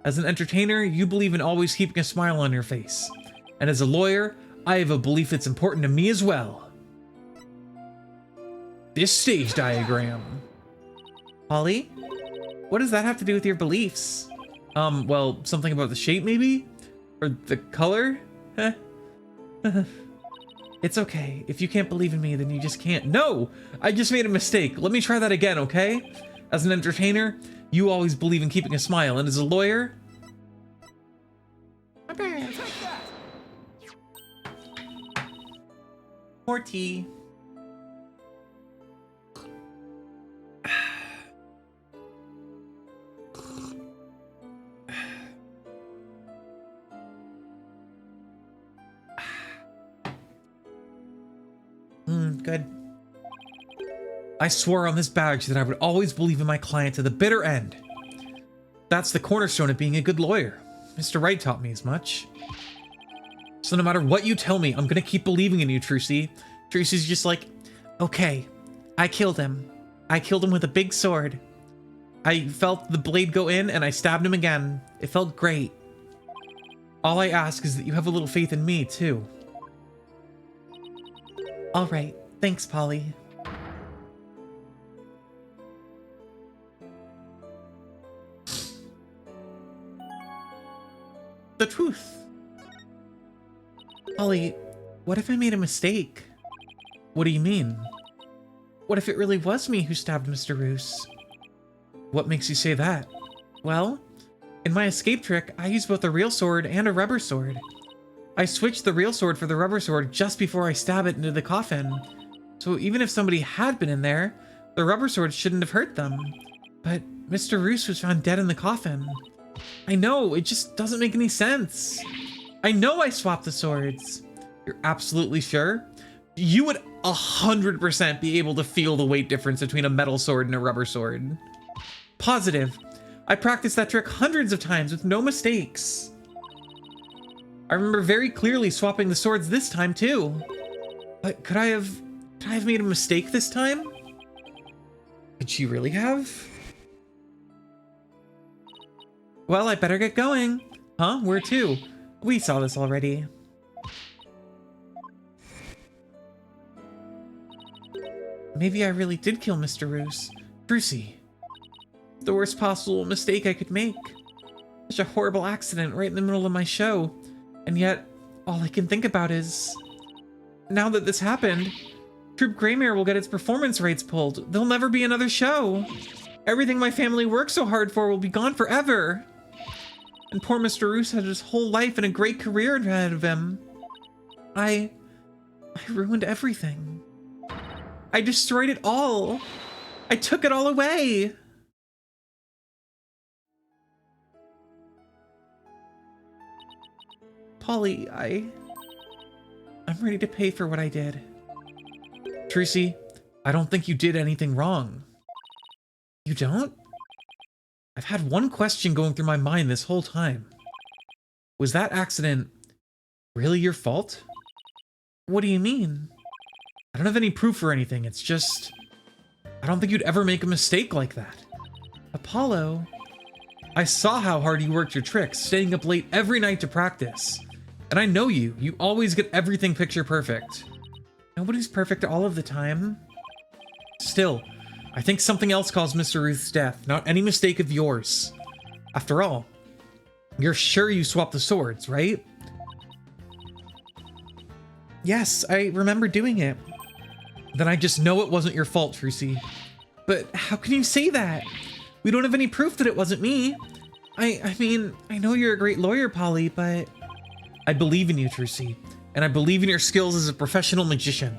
[SPEAKER 5] As an entertainer, you believe in always keeping a smile on your face. And as a lawyer, I have a belief that's important to me as well. This stage diagram. Holly? What does that have to do with your beliefs? Well, something about the shape, maybe? Or the color? Huh? It's okay. If you can't believe in me, then you just can't. No! I just made a mistake. Let me try that again, okay? As an entertainer, you always believe in keeping a smile, and as a lawyer... More tea. Good. I swore on this badge that I would always believe in my client to the bitter end. That's the cornerstone of being a good lawyer. Mr. Wright taught me as much. So no matter what you tell me, I'm gonna keep believing in you, Trucy. Trucy's just like, okay, I killed him. I killed him with a big sword. I felt the blade go in and I stabbed him again. It felt great. All I ask is that you have a little faith in me, too. All right. Thanks, Polly. The truth. Polly, what if I made a mistake? What do you mean? What if it really was me who stabbed Mr. Roos? What makes you say that? Well, in my escape trick, I used both a real sword and a rubber sword. I switched the real sword for the rubber sword just before I stab it into the coffin. So even if somebody had been in there, the rubber sword shouldn't have hurt them. But Mr. Roos was found dead in the coffin. I know, it just doesn't make any sense. I know I swapped the swords. You're absolutely sure? You would 100% be able to feel the weight difference between a metal sword and a rubber sword. Positive. I practiced that trick hundreds of times with no mistakes. I remember very clearly swapping the swords this time too. But could I have made a mistake this time? Could she really have? Well, I better get going. Huh? Where to? We saw this already. Maybe I really did kill Mr. Roos. Trucy. The worst possible mistake I could make. Such a horrible accident right in the middle of my show. And yet, all I can think about is... Now that this happened, Troupe Greymare will get its performance rates pulled. There'll never be another show. Everything my family worked so hard for will be gone forever. And poor Mr. Roos had his whole life and a great career ahead of him. I ruined everything. I destroyed it all. I took it all away. Polly, I'm ready to pay for what I did. Trucy, I don't think you did anything wrong. You don't? I've had one question going through my mind this whole time. Was that accident really your fault? What do you mean? I don't have any proof or anything, it's just... I don't think you'd ever make a mistake like that. Apollo, I saw how hard you worked your tricks, staying up late every night to practice. And I know you. You always get everything picture perfect. Nobody's perfect all of the time. Still, I think something else caused Mr. Ruth's death, not any mistake of yours. After all, you're sure you swapped the swords, right? Yes, I remember doing it. Then I just know it wasn't your fault, Trucy. But how can you say that? We don't have any proof that it wasn't me. I mean, I know you're a great lawyer, Polly, but... I believe in you, Trucy, and I believe in your skills as a professional magician.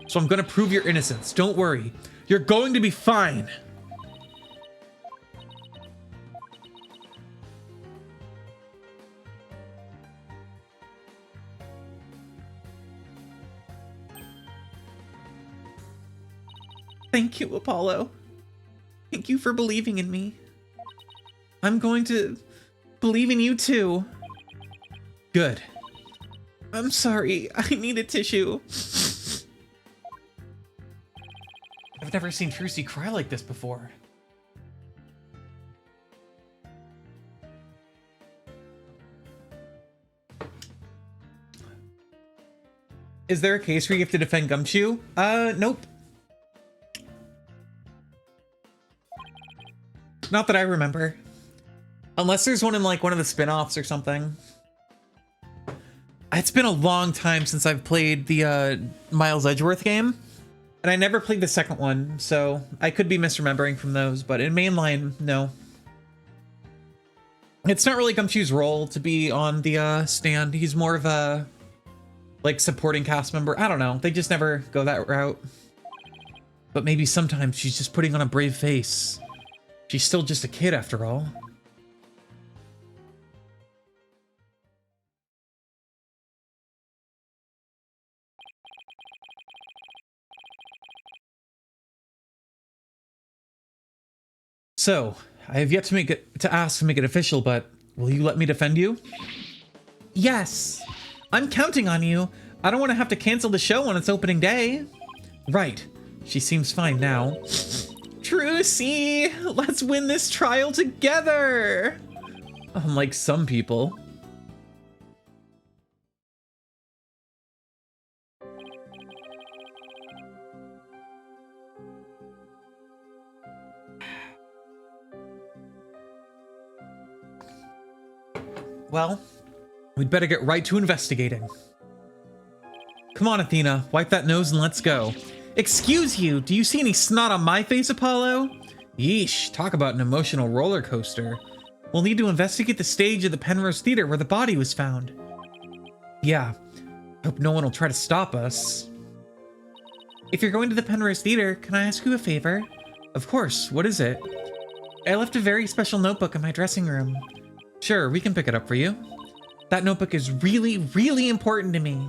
[SPEAKER 5] So I'm gonna prove your innocence. Don't worry. You're going to be fine. Thank you, Apollo. Thank you for believing in me. I'm going to believe in you too. Good. I'm sorry, I need a tissue. I've never seen Trucy cry like this before. Is there a case where you have to defend Gumshoe? Nope. Not that I remember. Unless there's one in like one of the spin-offs or something. It's been a long time since I've played the Miles Edgeworth game. And I never played the second one, so I could be misremembering from those, but in mainline, no. It's not really Gumshoe's role to be on the stand. He's more of a, like, supporting cast member. I don't know. They just never go that route. But maybe sometimes she's just putting on a brave face. She's still just a kid after all. So, I have yet to ask to make it official, but will you let me defend you? Yes! I'm counting on you. I don't want to have to cancel the show on its opening day. Right. She seems fine now. Trucy! Let's win this trial together! Unlike some people. Well, we'd better get right to investigating. Come on, Athena, wipe that nose and let's go. Excuse you, do you see any snot on my face, Apollo? Yeesh, talk about an emotional roller coaster. We'll need to investigate the stage of the Penrose Theater where the body was found. Yeah, hope no one will try to stop us. If you're going to the Penrose Theater, can I ask you a favor? Of course, what is it? I left a very special notebook in my dressing room. Sure, we can pick it up for you. That notebook is really, really important to me.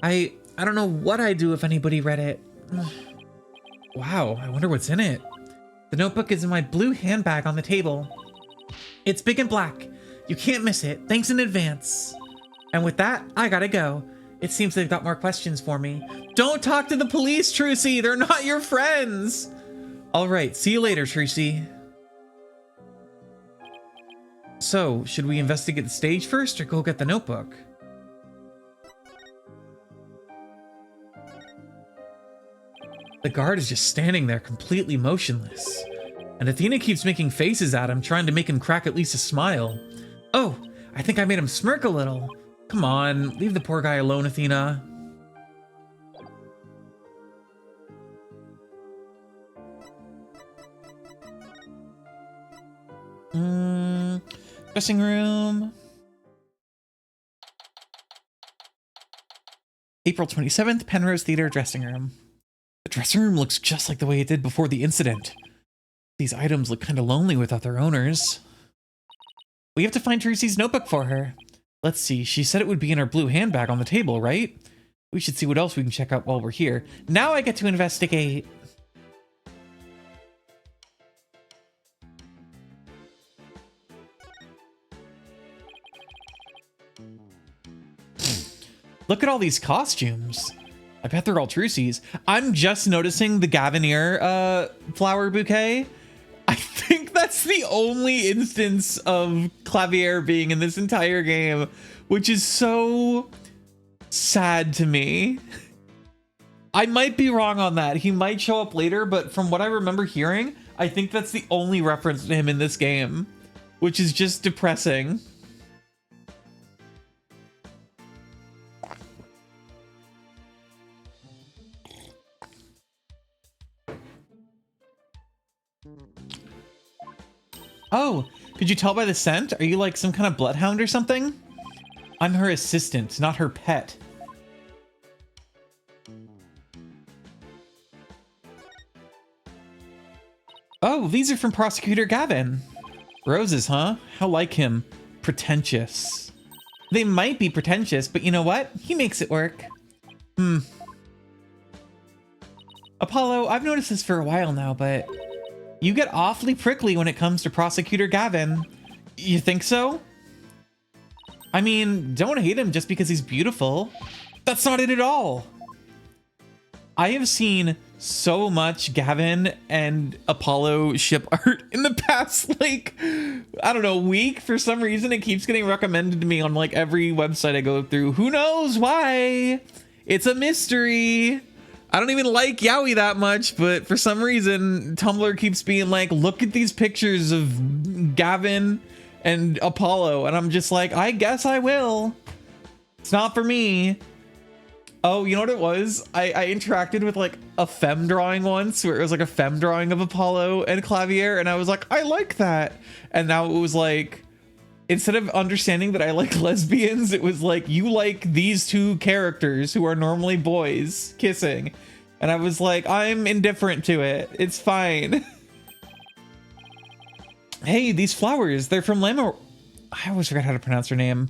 [SPEAKER 5] I don't know what I'd do if anybody read it. Wow, I wonder what's in it. The notebook is in my blue handbag on the table. It's big and black. You can't miss it. Thanks in advance. And with that, I gotta go. It seems they've got more questions for me. Don't talk to the police, Trucy. They're not your friends. All right, see you later, Trucy. So, should we investigate the stage first or go get the notebook? The guard is just standing there completely motionless. And Athena keeps making faces at him, trying to make him crack at least a smile. Oh, I think I made him smirk a little. Come on, leave the poor guy alone, Athena. Dressing room. April 27th, Penrose Theater dressing room. The dressing room looks just like the way it did before the incident. These items look kind of lonely without their owners. We have to find Teresa's notebook for her. Let's see, she said it would be in her blue handbag on the table, right? We should see what else we can check out while we're here. Now I get to investigate. Look at all these costumes. I bet they're all Trucy's. I'm just noticing the Gavinier flower bouquet. I think that's the only instance of Clavier being in this entire game, which is so sad to me. I might be wrong on that. He might show up later, but from what I remember hearing, I think that's the only reference to him in this game, which is just depressing. Oh, could you tell by the scent? Are you like some kind of bloodhound or something? I'm her assistant, not her pet. Oh, these are from Prosecutor Gavin. Roses, huh? How like him. Pretentious. They might be pretentious, but you know what? He makes it work. Apollo, I've noticed this for a while now, but you get awfully prickly when it comes to Prosecutor Gavin. You think so? I mean, don't hate him just because he's beautiful. That's not it at all. I have seen so much Gavin and Apollo ship art in the past, like, I don't know, week. For some reason, it keeps getting recommended to me on like every website I go through. Who knows why? It's a mystery. I don't even like Yaoi that much, but for some reason, Tumblr keeps being like, look at these pictures of Gavin and Apollo. And I'm just like, I guess I will. It's not for me. Oh, you know what it was? I interacted with like a femme drawing once where it was like a femme drawing of Apollo and Clavier. And I was like, I like that. And now it was like, instead of understanding that I like lesbians, it was like, you like these two characters who are normally boys kissing. And I was like, I'm indifferent to it. It's fine. Hey, these flowers, they're from Lemur. I always forgot how to pronounce her name.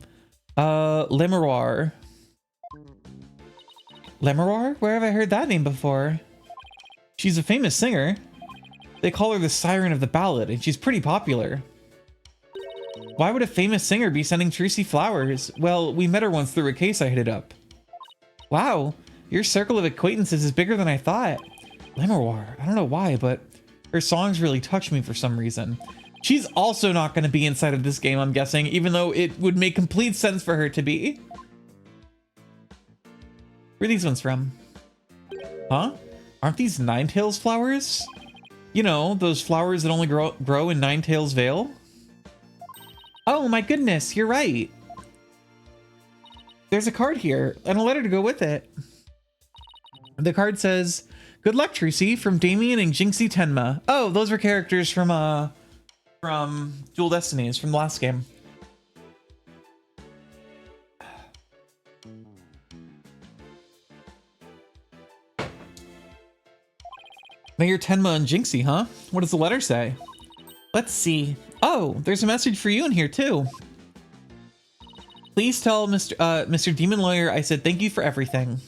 [SPEAKER 5] Lemuroir. Lemuroir? Where have I heard that name before? She's a famous singer. They call her the Siren of the Ballad, and she's pretty popular. Why would a famous singer be sending Tracy flowers? Well, we met her once through a case I hit up. Wow, your circle of acquaintances is bigger than I thought. Lemuroir, I don't know why, but her songs really touch me for some reason. She's also not going to be inside of this game, I'm guessing, even though it would make complete sense for her to be. Where are these ones from? Huh? Aren't these Ninetales flowers? You know, those flowers that only grow in Ninetales Vale? Oh my goodness, you're right. There's a card here and a letter to go with it. The card says, "Good luck, Trucy, from Damien and Jinxie Tenma." Oh, those were characters from Dual Destinies from the last game. Mayor Tenma and Jinxie, huh? What does the letter say? Let's see. Oh, there's a message for you in here too. Please tell Mr. Demon Lawyer I said thank you for everything.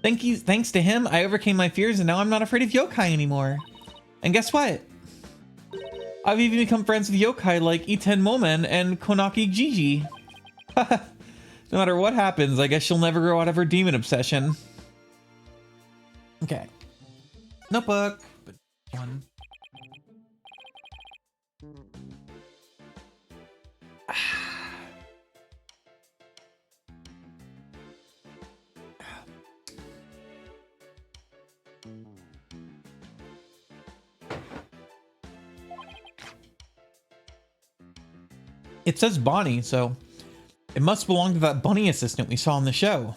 [SPEAKER 5] Thanks to him, I overcame my fears and now I'm not afraid of yokai anymore. And guess what? I've even become friends with yokai like Iten Momen and Konaki Gigi. No matter what happens, I guess she'll never grow out of her demon obsession. Okay. Notebook. But one. It says Bonnie, so it must belong to that bunny assistant we saw on the show.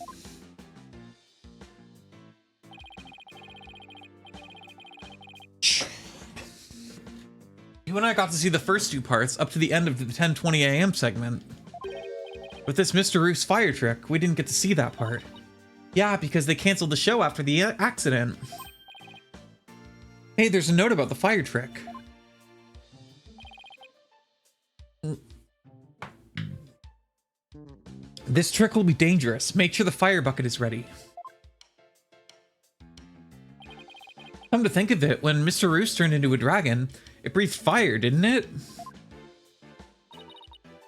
[SPEAKER 5] You and I got to see the first two parts up to the end of the 10:20 a.m. segment. With this Mr. Roof's fire trick, we didn't get to see that part. Yeah, because they canceled the show after the accident. Hey, there's a note about the fire trick. This trick will be dangerous. Make sure the fire bucket is ready. Come to think of it, when Mr. Roos turned into a dragon, it breathed fire, didn't it?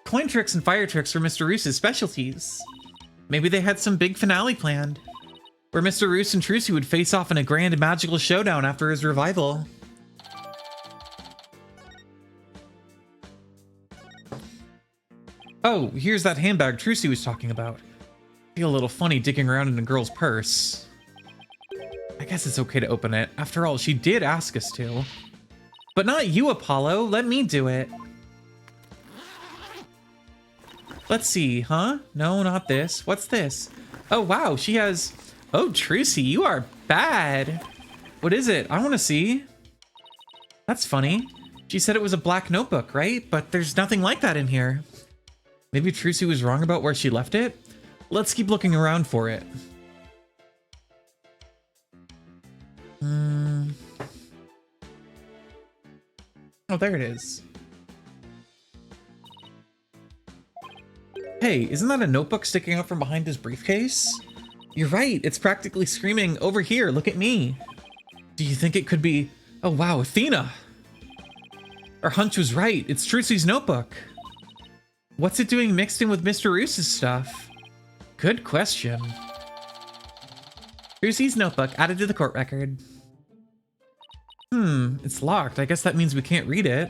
[SPEAKER 5] Coin tricks and fire tricks were Mr. Roos's specialties. Maybe they had some big finale planned, where Mr. Roos and Trucy would face off in a grand magical showdown after his revival. Oh, here's that handbag Trucy was talking about. Feel a little funny digging around in a girl's purse. I guess it's okay to open it. After all, she did ask us to. But not you, Apollo. Let me do it. Let's see, huh? No, not this. What's this? Oh, wow, she has... Oh, Trucy, you are bad. What is it? I want to see. That's funny. She said it was a black notebook, right? But there's nothing like that in here. Maybe Trucy was wrong about where she left it? Let's keep looking around for it. Oh, there it is. Hey, isn't that a notebook sticking out from behind his briefcase? You're right, it's practically screaming, over here, look at me. Do you think it could be... Oh wow, Athena! Our hunch was right, it's Trucy's notebook. What's it doing mixed in with Mr. Roos's stuff? Good question. Trucy's notebook added to the court record. It's locked. I guess that means we can't read it.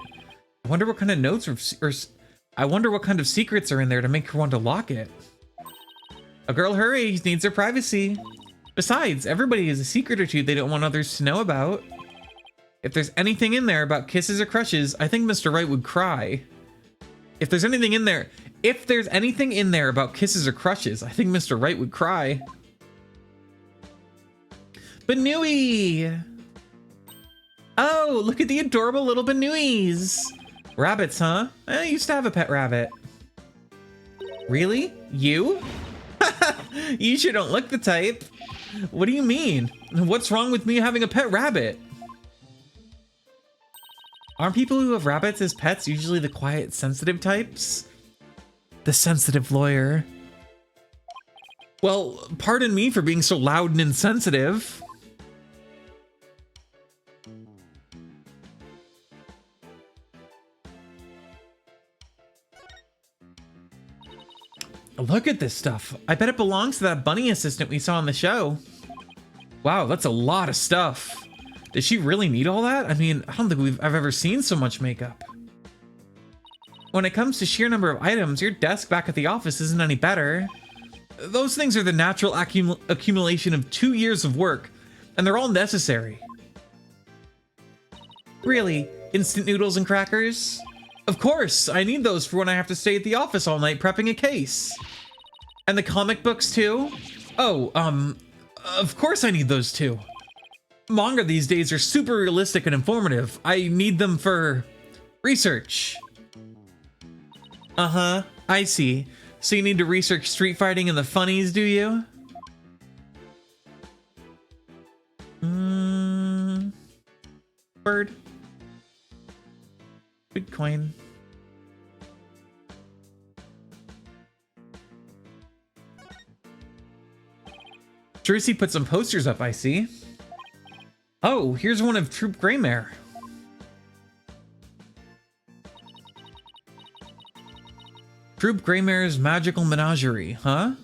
[SPEAKER 5] I wonder what kind of notes or I wonder what kind of secrets are in there to make her want to lock it. A girl her age needs her privacy. Besides, everybody has a secret or two they don't want others to know about. If there's anything in there about kisses or crushes, I think Mr. Wright would cry. If there's anything in there about kisses or crushes, I think Mr. Wright would cry. Banui! Oh, look at the adorable little Banuis! Rabbits, huh? I used to have a pet rabbit. Really? You? You sure don't look the type. What do you mean? What's wrong with me having a pet rabbit? Aren't people who have rabbits as pets usually the quiet, sensitive types? The sensitive lawyer. Well, pardon me for being so loud and insensitive. Look at this stuff. I bet it belongs to that bunny assistant we saw on the show. Wow, that's a lot of stuff. Does she really need all that? I mean, I don't think I've ever seen so much makeup. When it comes to sheer number of items, your desk back at the office isn't any better. Those things are the natural accumulation of 2 years of work, and they're all necessary. Really? Instant noodles and crackers? Of course, I need those for when I have to stay at the office all night prepping a case. And the comic books too? Oh, of course I need those too. Manga these days are super realistic and informative. I need them for research. Uh-huh, I see. So you need to research street fighting and the funnies, do you? Bird. Bitcoin. Trucy put some posters up, I see. Oh, here's one of Troop Greymare. Troop Greymare's Magical Menagerie, huh?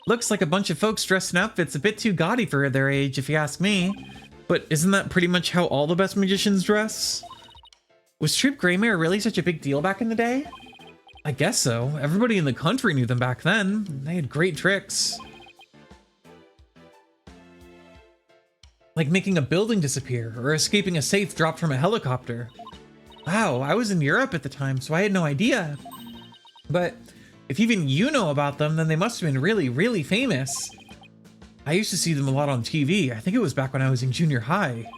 [SPEAKER 5] Looks like a bunch of folks dressed in outfits a bit too gaudy for their age, if you ask me. But isn't that pretty much how all the best magicians dress? Was Troop Greymare really such a big deal back in the day? I guess so. Everybody in the country knew them back then. They had great tricks. Like making a building disappear, or escaping a safe dropped from a helicopter. Wow, I was in Europe at the time, so I had no idea. But if even you know about them, then they must have been really, really famous. I used to see them a lot on TV. I think it was back when I was in junior high.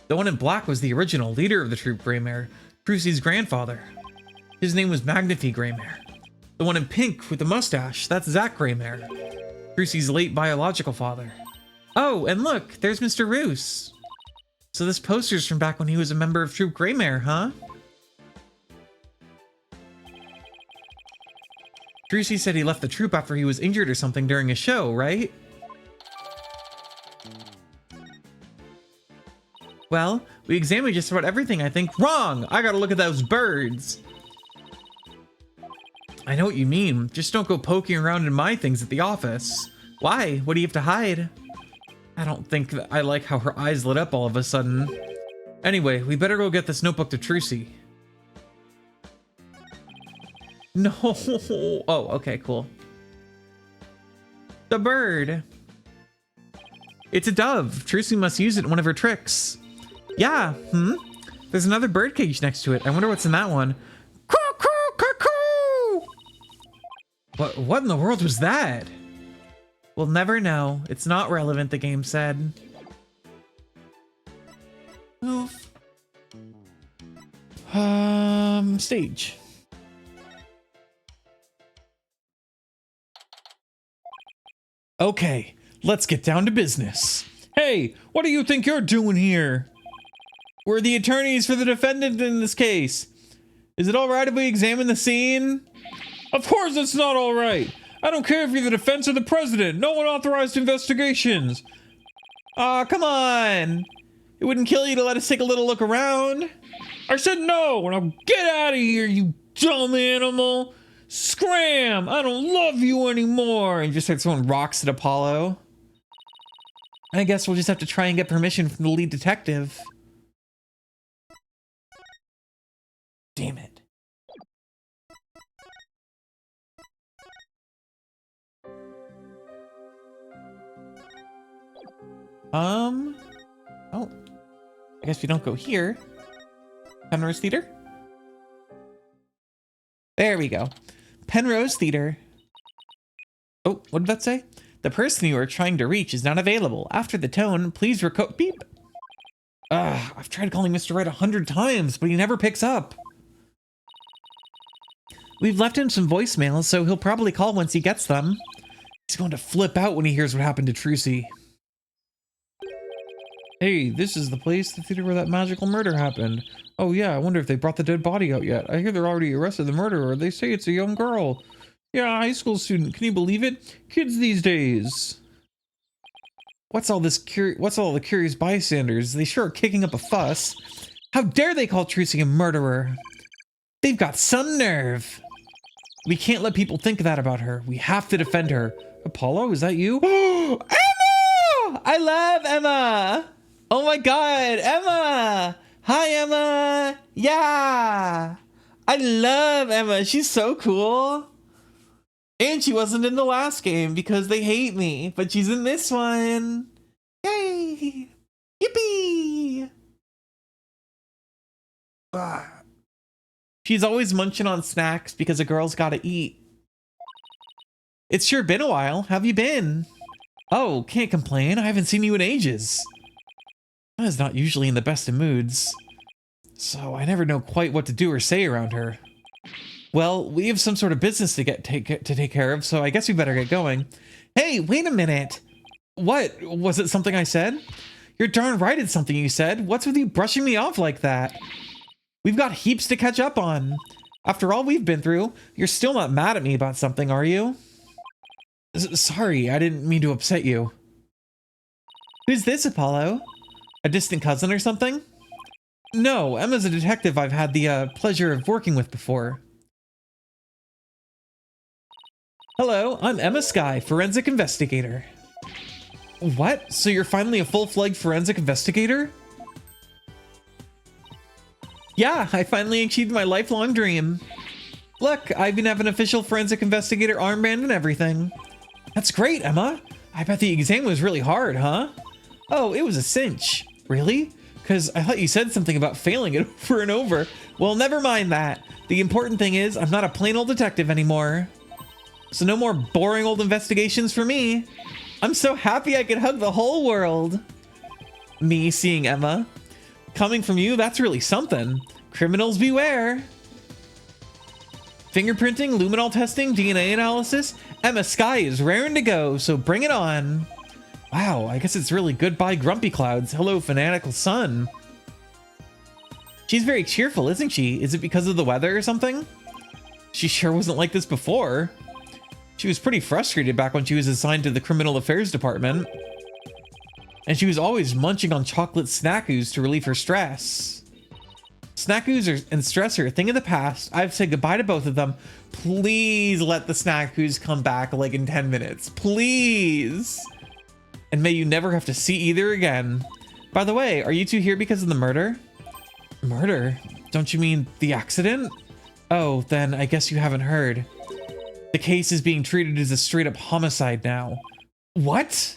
[SPEAKER 5] The one in black was the original leader of the Troop Greymare, Trucy's grandfather. His name was Magnifi Greymare. The one in pink with the mustache, that's Zach Greymare, Trucy's late biological father. Oh, and look, there's Mr. Roos. So this poster's from back when he was a member of Troop Greymare, huh? Trucy said he left the troop after he was injured or something during a show, right? Well, we examined just about everything, I think. Wrong! I gotta look at those birds. I know what you mean. Just don't go poking around in my things at the office. Why? What do you have to hide? I don't think that I like how her eyes lit up all of a sudden. Anyway, we better go get this notebook to Trucy. No. Oh, okay, cool. The bird. It's a dove. Trucy must use it in one of her tricks. Yeah, There's another bird cage next to it. I wonder what's in that one. Cuckoo, cuckoo! What in the world was that? We'll never know. It's not relevant, the game said. Move. Stage. Okay, let's get down to business. Hey, what do you think you're doing here? We're the attorneys for the defendant in this case. Is it all right if we examine the scene? Of course it's not all right. I don't care if you're the defense or the president. No one authorized investigations. Aw, come on. It wouldn't kill you to let us take a little look around. I said no, and I'll get out of here, you dumb animal. Scram! I don't love you anymore. And just starts throwing rocks at Apollo. I guess we'll just have to try and get permission from the lead detective. Damn it. Oh. I guess we don't go here. Penrose Theater? There we go. Penrose Theater. Oh, what did that say? The person you are trying to reach is not available. After the tone, please beep. I've tried calling Mr. Wright 100 times, but he never picks up. We've left him some voicemails, so he'll probably call once he gets them. He's going to flip out when he hears what happened to Trucy. Hey, this is the place, the theater where that magical murder happened. Oh yeah, I wonder if they brought the dead body out yet. I hear they're already arrested the murderer. They say it's a young girl. Yeah, a high school student. Can you believe it? Kids these days. What's all the curious bystanders? They sure are kicking up a fuss. How dare they call Trucy a murderer? They've got some nerve. We can't let people think that about her. We have to defend her. Apollo, is that you? Emma! I love Emma! Oh my god, Emma! Hi, Emma! Yeah! I love Emma. She's so cool. And she wasn't in the last game because they hate me, but she's in this one. Yay! Yippee! She's always munching on snacks because a girl's gotta eat. It's sure been a while. How have you been? Oh, can't complain. I haven't seen you in ages. Emma's not usually in the best of moods, so I never know quite what to do or say around her. Well, we have some sort of business to take care of, so I guess we better get going. Hey, wait a minute. What? Was it something I said? You're darn right it's something you said. What's with you brushing me off like that? We've got heaps to catch up on. After all we've been through, you're still not mad at me about something, are you? Sorry, I didn't mean to upset you. Who's this, Apollo? A distant cousin or something? No, Emma's a detective I've had the pleasure of working with before. Hello, I'm Emma Skye, forensic investigator. What? So you're finally a full-fledged forensic investigator? Yeah, I finally achieved my lifelong dream. Look, I even have an official forensic investigator armband and everything. That's great, Emma. I bet the exam was really hard, huh? Oh, it was a cinch. Really? Because I thought you said something about failing it over and over. Well, never mind that. The important thing is I'm not a plain old detective anymore. So no more boring old investigations for me. I'm so happy I could hug the whole world. Me seeing Emma. Coming from you, that's really something. Criminals beware. Fingerprinting, luminol testing, DNA analysis. Emma Skye is raring to go, so bring it on. Wow, I guess it's really goodbye grumpy clouds. Hello, fanatical sun. She's very cheerful, isn't she? Is it because of the weather or something? She sure wasn't like this before. She was pretty frustrated back when she was assigned to the criminal affairs department. And she was always munching on chocolate snackoos to relieve her stress. Snackoos and stress are a thing of the past. I've said goodbye to both of them. Please let the snackoos come back like in 10 minutes. Please. And may you never have to see either again. By the way, are you two here because of the murder? Murder? Don't you mean the accident? Oh, then I guess you haven't heard. The case is being treated as a straight-up homicide now. What?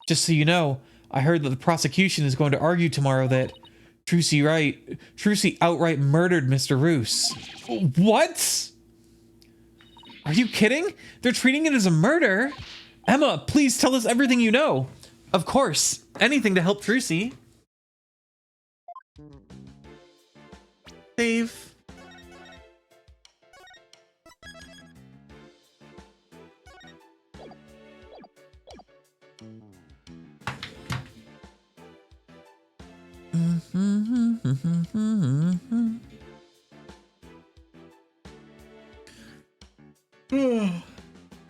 [SPEAKER 5] Just so you know, I heard that the prosecution is going to argue tomorrow that Trucy outright murdered Mr. Roos. What? Are you kidding? They're treating it as a murder? Emma, please tell us everything you know. Of course, anything to help Trucy. Save.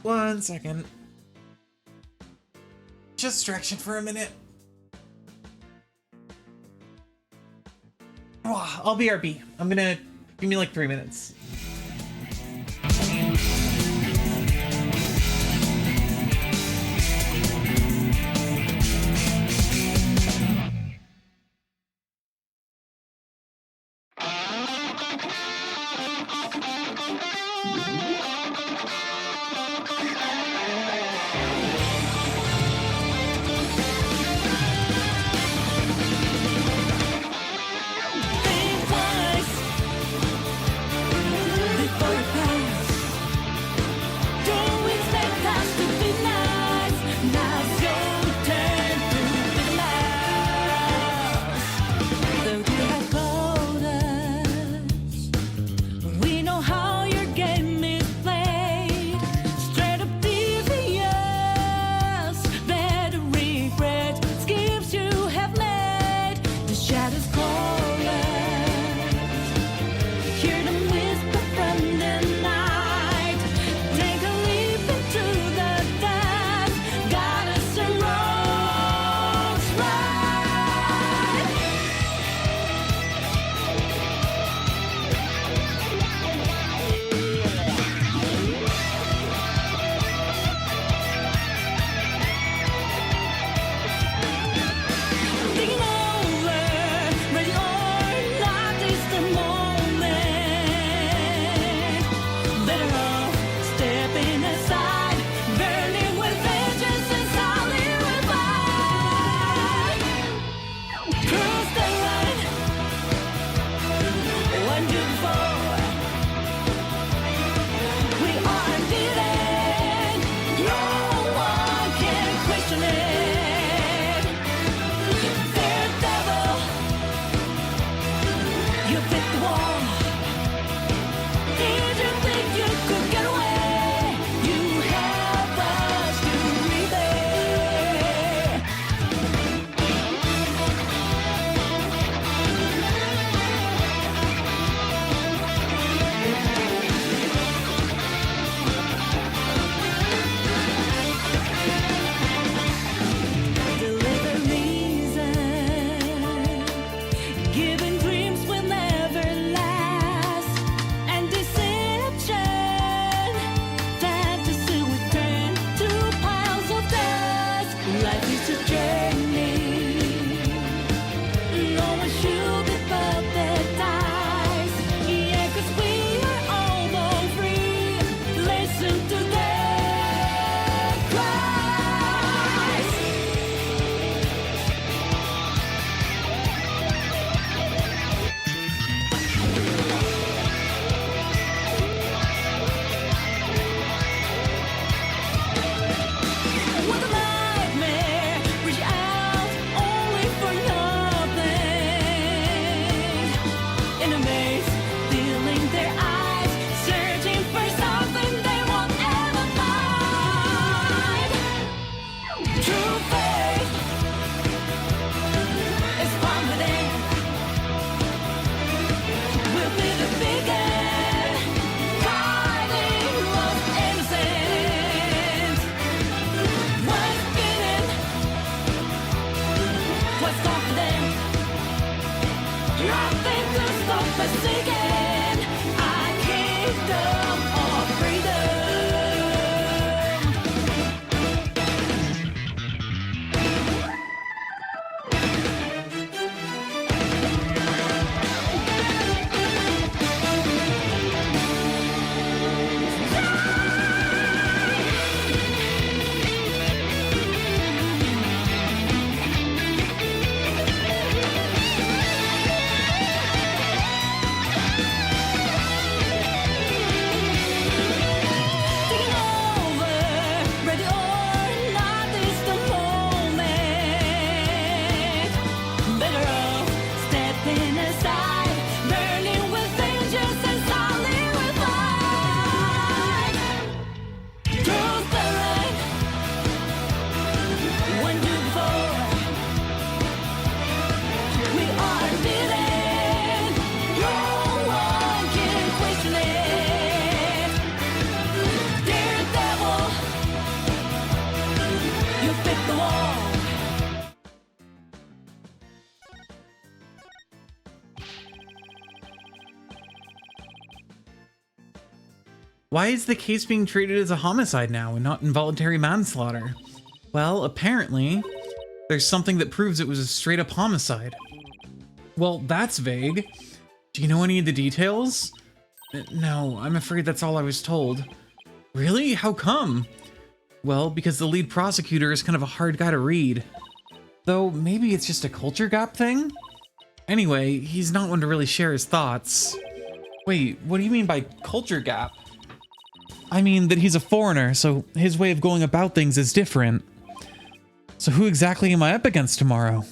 [SPEAKER 5] One second. Just stretching for a minute. Oh, I'll BRB. I'm gonna give me like 3 minutes.
[SPEAKER 1] Think twice
[SPEAKER 5] Why is the case being treated as a homicide now and not involuntary manslaughter? Well, apparently, there's something that proves it was a straight up homicide. Well, that's vague. Do you know any of the details? No, I'm afraid that's all I was told. Really? How come? Well, because the lead prosecutor is kind of a hard guy to read. Though, maybe it's just a culture gap thing? Anyway, he's not one to really share his thoughts. Wait, what do you mean by culture gap? I mean that he's a foreigner, so his way of going about things is different. So who exactly am I up against tomorrow?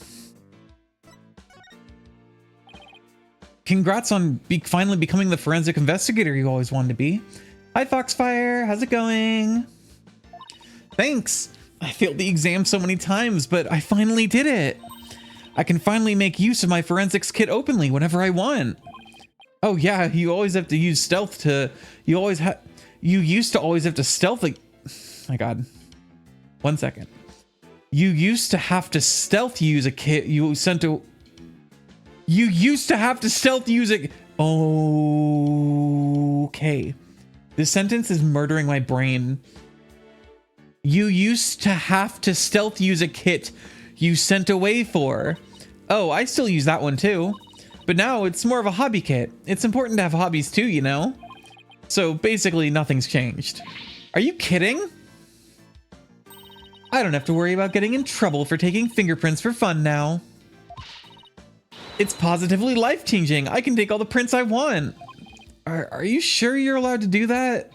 [SPEAKER 5] Congrats on finally becoming the forensic investigator you always wanted to be. Hi Foxfire, how's it going? Thanks. I failed the exam so many times, but I finally did it. I can finally make use of my forensics kit openly whenever I want. Oh yeah, you always have to use stealth to... You used to always have to stealthily... My god. 1 second. You used to have to stealth use a kit you sent to... You used to have to stealth use it. Okay. This sentence is murdering my brain. You used to have to stealth use a kit you sent away for. Oh, I still use that one too. But now it's more of a hobby kit. It's important to have hobbies too, you know? So basically nothing's changed. Are you kidding? I don't have to worry about getting in trouble for taking fingerprints for fun now. It's positively life-changing. I can take all the prints I want. Are you sure you're allowed to do that?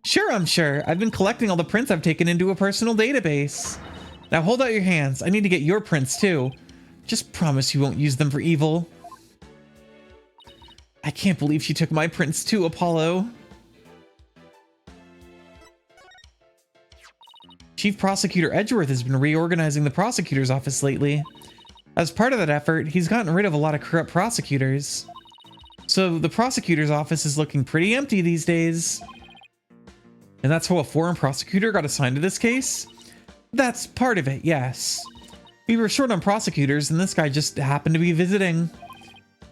[SPEAKER 5] Sure, I'm sure. I've been collecting all the prints I've taken into a personal database. Now hold out your hands. I need to get your prints too. Just promise you won't use them for evil. I can't believe she took my prints too, Apollo. Chief Prosecutor Edgeworth has been reorganizing the prosecutor's office lately. As part of that effort, he's gotten rid of a lot of corrupt prosecutors. So the prosecutor's office is looking pretty empty these days. And that's how a foreign prosecutor got assigned to this case? That's part of it, yes. We were short on prosecutors and this guy just happened to be visiting.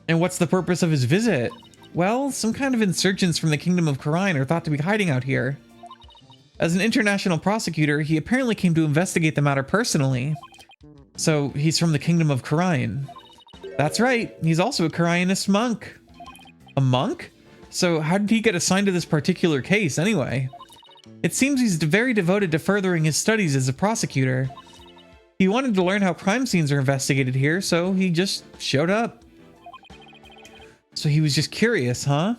[SPEAKER 5] And what's the purpose of his visit? Well, some kind of insurgents from the Kingdom of Khura'in are thought to be hiding out here. As an international prosecutor, he apparently came to investigate the matter personally. So he's from the Kingdom of Khura'in. That's right, he's also a Khura'inist monk. A monk? So how did he get assigned to this particular case anyway? It seems he's very devoted to furthering his studies as a prosecutor. He wanted to learn how crime scenes are investigated here, so he just showed up. So he was just curious, huh?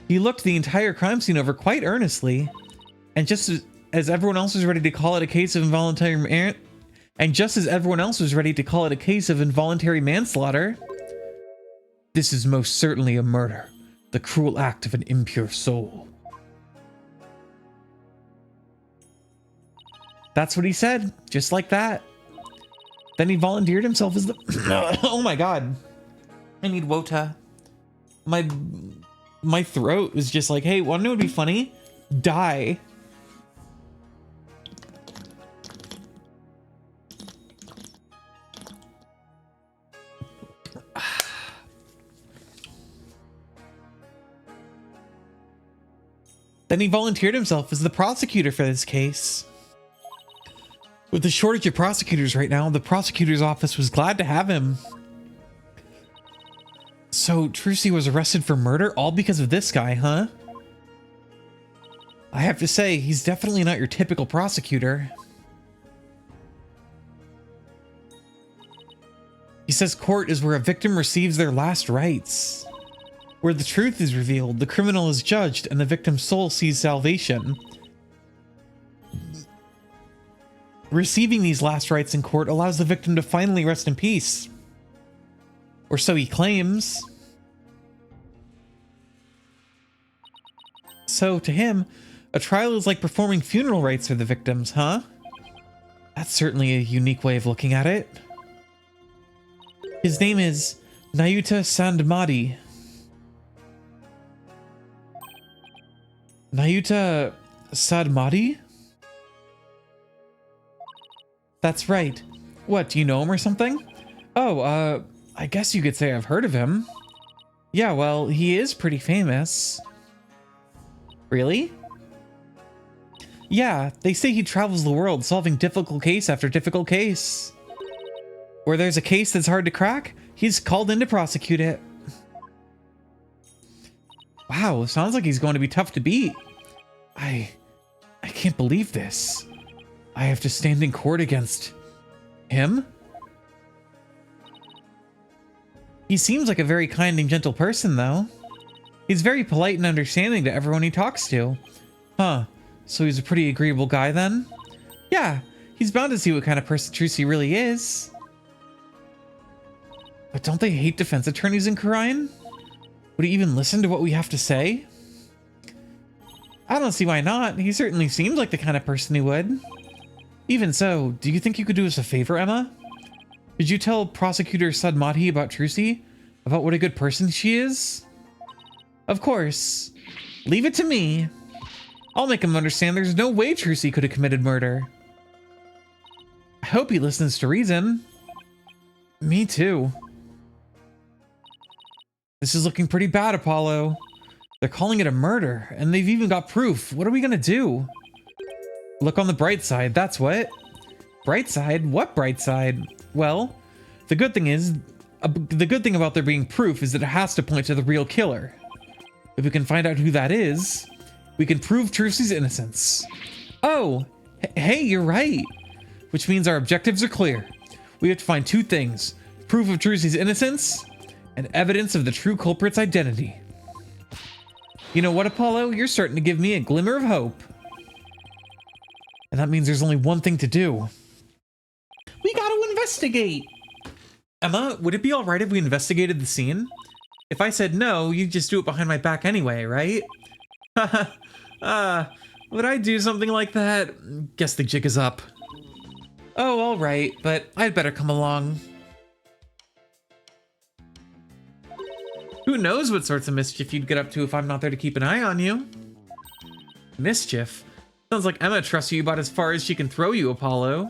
[SPEAKER 5] He looked the entire crime scene over quite earnestly, and just as everyone else was ready to call it a case of involuntary manslaughter, this is most certainly a murder, the cruel act of an impure soul. That's what he said, just like that. Then he volunteered himself as the... Oh my god. I need Wota. My throat was just like, hey, wanna know what would be funny? Die. Then he volunteered himself as the prosecutor for this case. With the shortage of prosecutors right now, the prosecutor's office was glad to have him. So Trucy was arrested for murder all because of this guy, huh? I have to say, he's definitely not your typical prosecutor. He says court is where a victim receives their last rites. Where the truth is revealed, the criminal is judged, and the victim's soul sees salvation. Receiving these last rites in court allows the victim to finally rest in peace. Or so he claims. So, to him, a trial is like performing funeral rites for the victims, huh? That's certainly a unique way of looking at it. His name is Nayuta Sandmati. Nayuta Sadmati? That's right. What, do you know him or something? Oh, I guess you could say I've heard of him. Yeah, well, he is pretty famous. Really? Yeah, they say he travels the world solving difficult case after difficult case. Where there's a case that's hard to crack, he's called in to prosecute it. Wow, sounds like he's going to be tough to beat. I can't believe this. I have to stand in court against him? He seems like a very kind and gentle person, though. He's very polite and understanding to everyone he talks to. Huh, so he's a pretty agreeable guy then? Yeah, he's bound to see what kind of person Trucy really is. But don't they hate defense attorneys in Khura'in? Would he even listen to what we have to say? I don't see why not. He certainly seems like the kind of person he would. Even so, do you think you could do us a favor, Emma? Could you tell Prosecutor Sadmati about Trucy? About what a good person she is? Of course. Leave it to me. I'll make him understand there's no way Trucy could have committed murder. I hope he listens to reason. Me too. This is looking pretty bad, Apollo. They're calling it a murder, and they've even got proof. What are we gonna do? Look on the bright side, that's what. Bright side? What bright side? Well, the good thing about there being proof is that it has to point to the real killer. If we can find out who that is, we can prove Trucy's innocence. Oh, hey, you're right. Which means our objectives are clear. We have to find two things: proof of Trucy's innocence and evidence of the true culprit's identity. You know what, Apollo? You're starting to give me a glimmer of hope. And that means there's only one thing to do. We gotta investigate! Emma, would it be alright if we investigated the scene? If I said no, you'd just do it behind my back anyway, right? Would I do something like that? Guess the jig is up. Oh, alright, but I'd better come along. Who knows what sorts of mischief you'd get up to if I'm not there to keep an eye on you? Mischief? Sounds like Emma trusts you about as far as she can throw you, Apollo.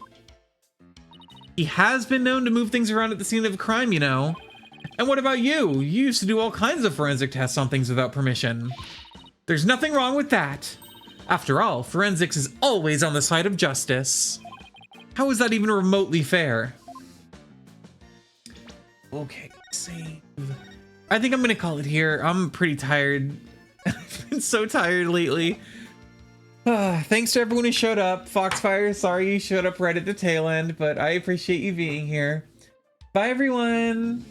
[SPEAKER 5] He has been known to move things around at the scene of a crime, you know. And what about you? You used to do all kinds of forensic tests on things without permission. There's nothing wrong with that. After all, forensics is always on the side of justice. How is that even remotely fair? Okay, save. I think I'm gonna call it here. I'm pretty tired. I've been so tired lately. Thanks to everyone who showed up. Foxfire, sorry you showed up right at the tail end, but I appreciate you being here. Bye, everyone.